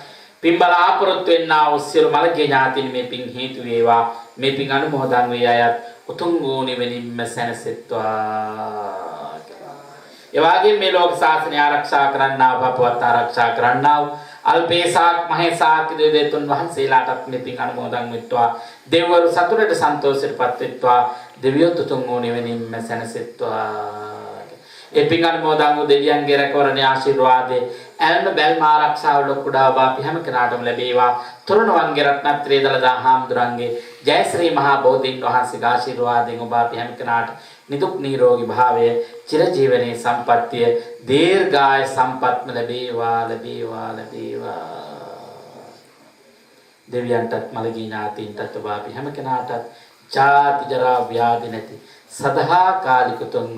පින් බලාපොරොත්තු වෙන්නා වූ සියලු මළගේ ඥාතින් මේ පින් හේතු වේවා. මේ පින් අනුමෝදන් වේ අයත් උතුම් වූ නිවෙනින්ම සැනසෙත්වා. ඒ වගේම මේ ලෝක ශාසනය ආරක්ෂා කරන්නා වූ අපවත් ආරක්ෂා කරන්නා වූ අල්පේසාක් මහේසාක් දෙවිතුන් වහන්සේලාටත් මේ පින් අනුමෝදන් වෙත්වා. දෙවිවරු සතුටට සන්තෝෂයටපත් වෙත්වා. දෙවියෝ උතුම් වූ නිවෙනින්ම සැනසෙත්වා. ඒ පින් අනුමෝදන් වූ දෙවියන්ගේ රැකවරණේ ආශිර්වාදේ ඇල්ම බැල්ම ආරක්ෂාව ලොකුඩා ඔබ අපි හැම කෙනාටම ලැබේවා. තොරණවන්ගේ රත්නත්‍රේ දලදා හාමුදුරන්ගේ ජයශ්‍රී මහා බෝධීන් වහන්සේගේ ආශිර්වාදයෙන් ඔබ අපි හැම කෙනාට නිදුක් නිරෝගී භාවය චිරජීවනයේ සම්පත්තිය දීර්ඝාය සම්පත්ම ලැබේවා ලැබේවා ලැබේවා. දෙවියන්ටත් මළගී ඥාතීන්ටත් ඔබ අපි හැම කෙනාටත් ජාති ජරා ව්‍යාධි නැති සදාකාලික උතුම්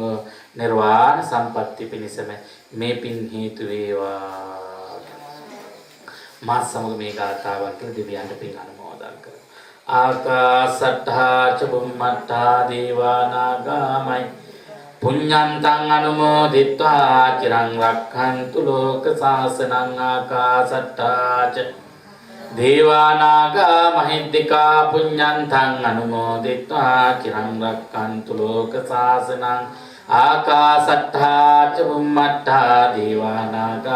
නිර්වාණ සම්පත්තිය පිණිසම මේ පින් හේතු වේවා. මා සමග මේ ගාථාවන් තුළ දෙවියන්ට පින් අනුමෝදන් කරමු. ආකාසට්ඨා ච බුම්මට්ඨා දේවා නාග පුඤ්ඤන්තං අනුමෝදිත්වා චිරං රක්ඛන්තු ලෝක සාසනං. ආකාසට්ඨා ච දේවා නාග මහිද්దికා පුඤ්ඤන්තං අනුමෝදිත්වා චිරං රක්ඛන්තු ලෝක සාසනං. ආකාසට්ඨා ච බුම්මට්ඨා දේවා නාග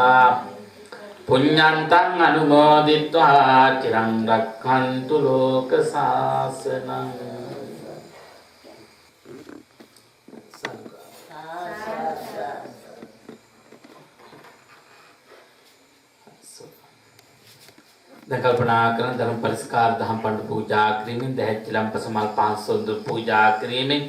පුඤ්ඤන්තං අනුමෝදිත්වා චිරං රක්ඛන්තු ලෝක සාසනං. දැන් කල්පනා කරන ධර්ම පරිස්කාර දහම් පඬු පූජා කිරීමෙන් දැහැච්ච ලම්පසමල් 500 පූජා කිරීමෙන්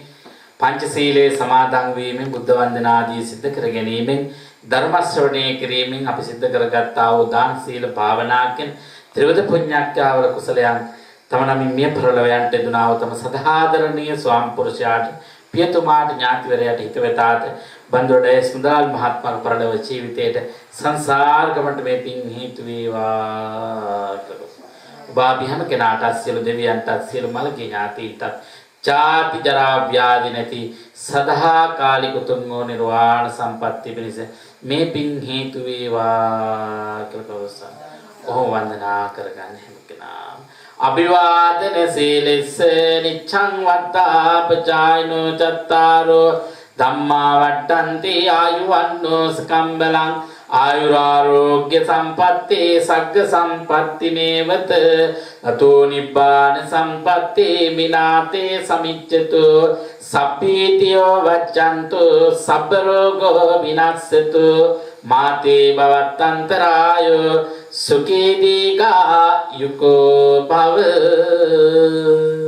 පංචශීලයේ සමාදන් වීමෙන් බුද්ධ වන්දනාදී සිද්ධ කර ගැනීමෙන් ධර්ම ශ්‍රවණය කිරීමෙන් අපි සිද්ධ කරගත්තා වූ දාන සීල භාවනාකෙන් ත්‍රිවිධ පුණ්‍යක්‍රියාවල කුසලයන් තම නමින් මිය පරලොවයන්ට දුනා වූ තම සදාදරණීය ස්වාමි පුරුෂයාට පියතුමාට ඥාතිවරයාට හිතවතාට බන්දොඩේ සුන්දරල් මහත්මයා පරලොව ජීවිතයට සංසාර ගමනට මේ පින් හේතු වේවා. ඔබ අපි හැම කෙනාටත් සියලු දෙවියන්ටත් සියලු මළගේ ඥාතීන්ටත් ජාති ජරා ව්‍යාධි නැති සදාකාලික උතුම් වූ නිර්වාණ සම්පත්තිය පිණිස මේ පින් හේතු වේවා කියලා කවසන්. ඔහොම වන්දනා කරගන්න හැම කෙනාම. අභිවාදන සීලස්ස නිච්ඡං වත්තාපචායනෝ චත්තාරෝ ධම්මා වට්ටන්ති ආයුවන්නෝ සකම්බලං ආයුරාෝග්‍ය සම්පත්තේ සග්ග සම්පatti මේවත අතෝ නිබ්බාන සම්පත්තේ මිනාතේ සමිච්ඡතු සප්පීතියෝ වච්ඡන්තු සබ්බ රෝගෝ විනස්සතු මාතේ භවත්තන්තරාය සුඛී දීඝා යුකෝ භව.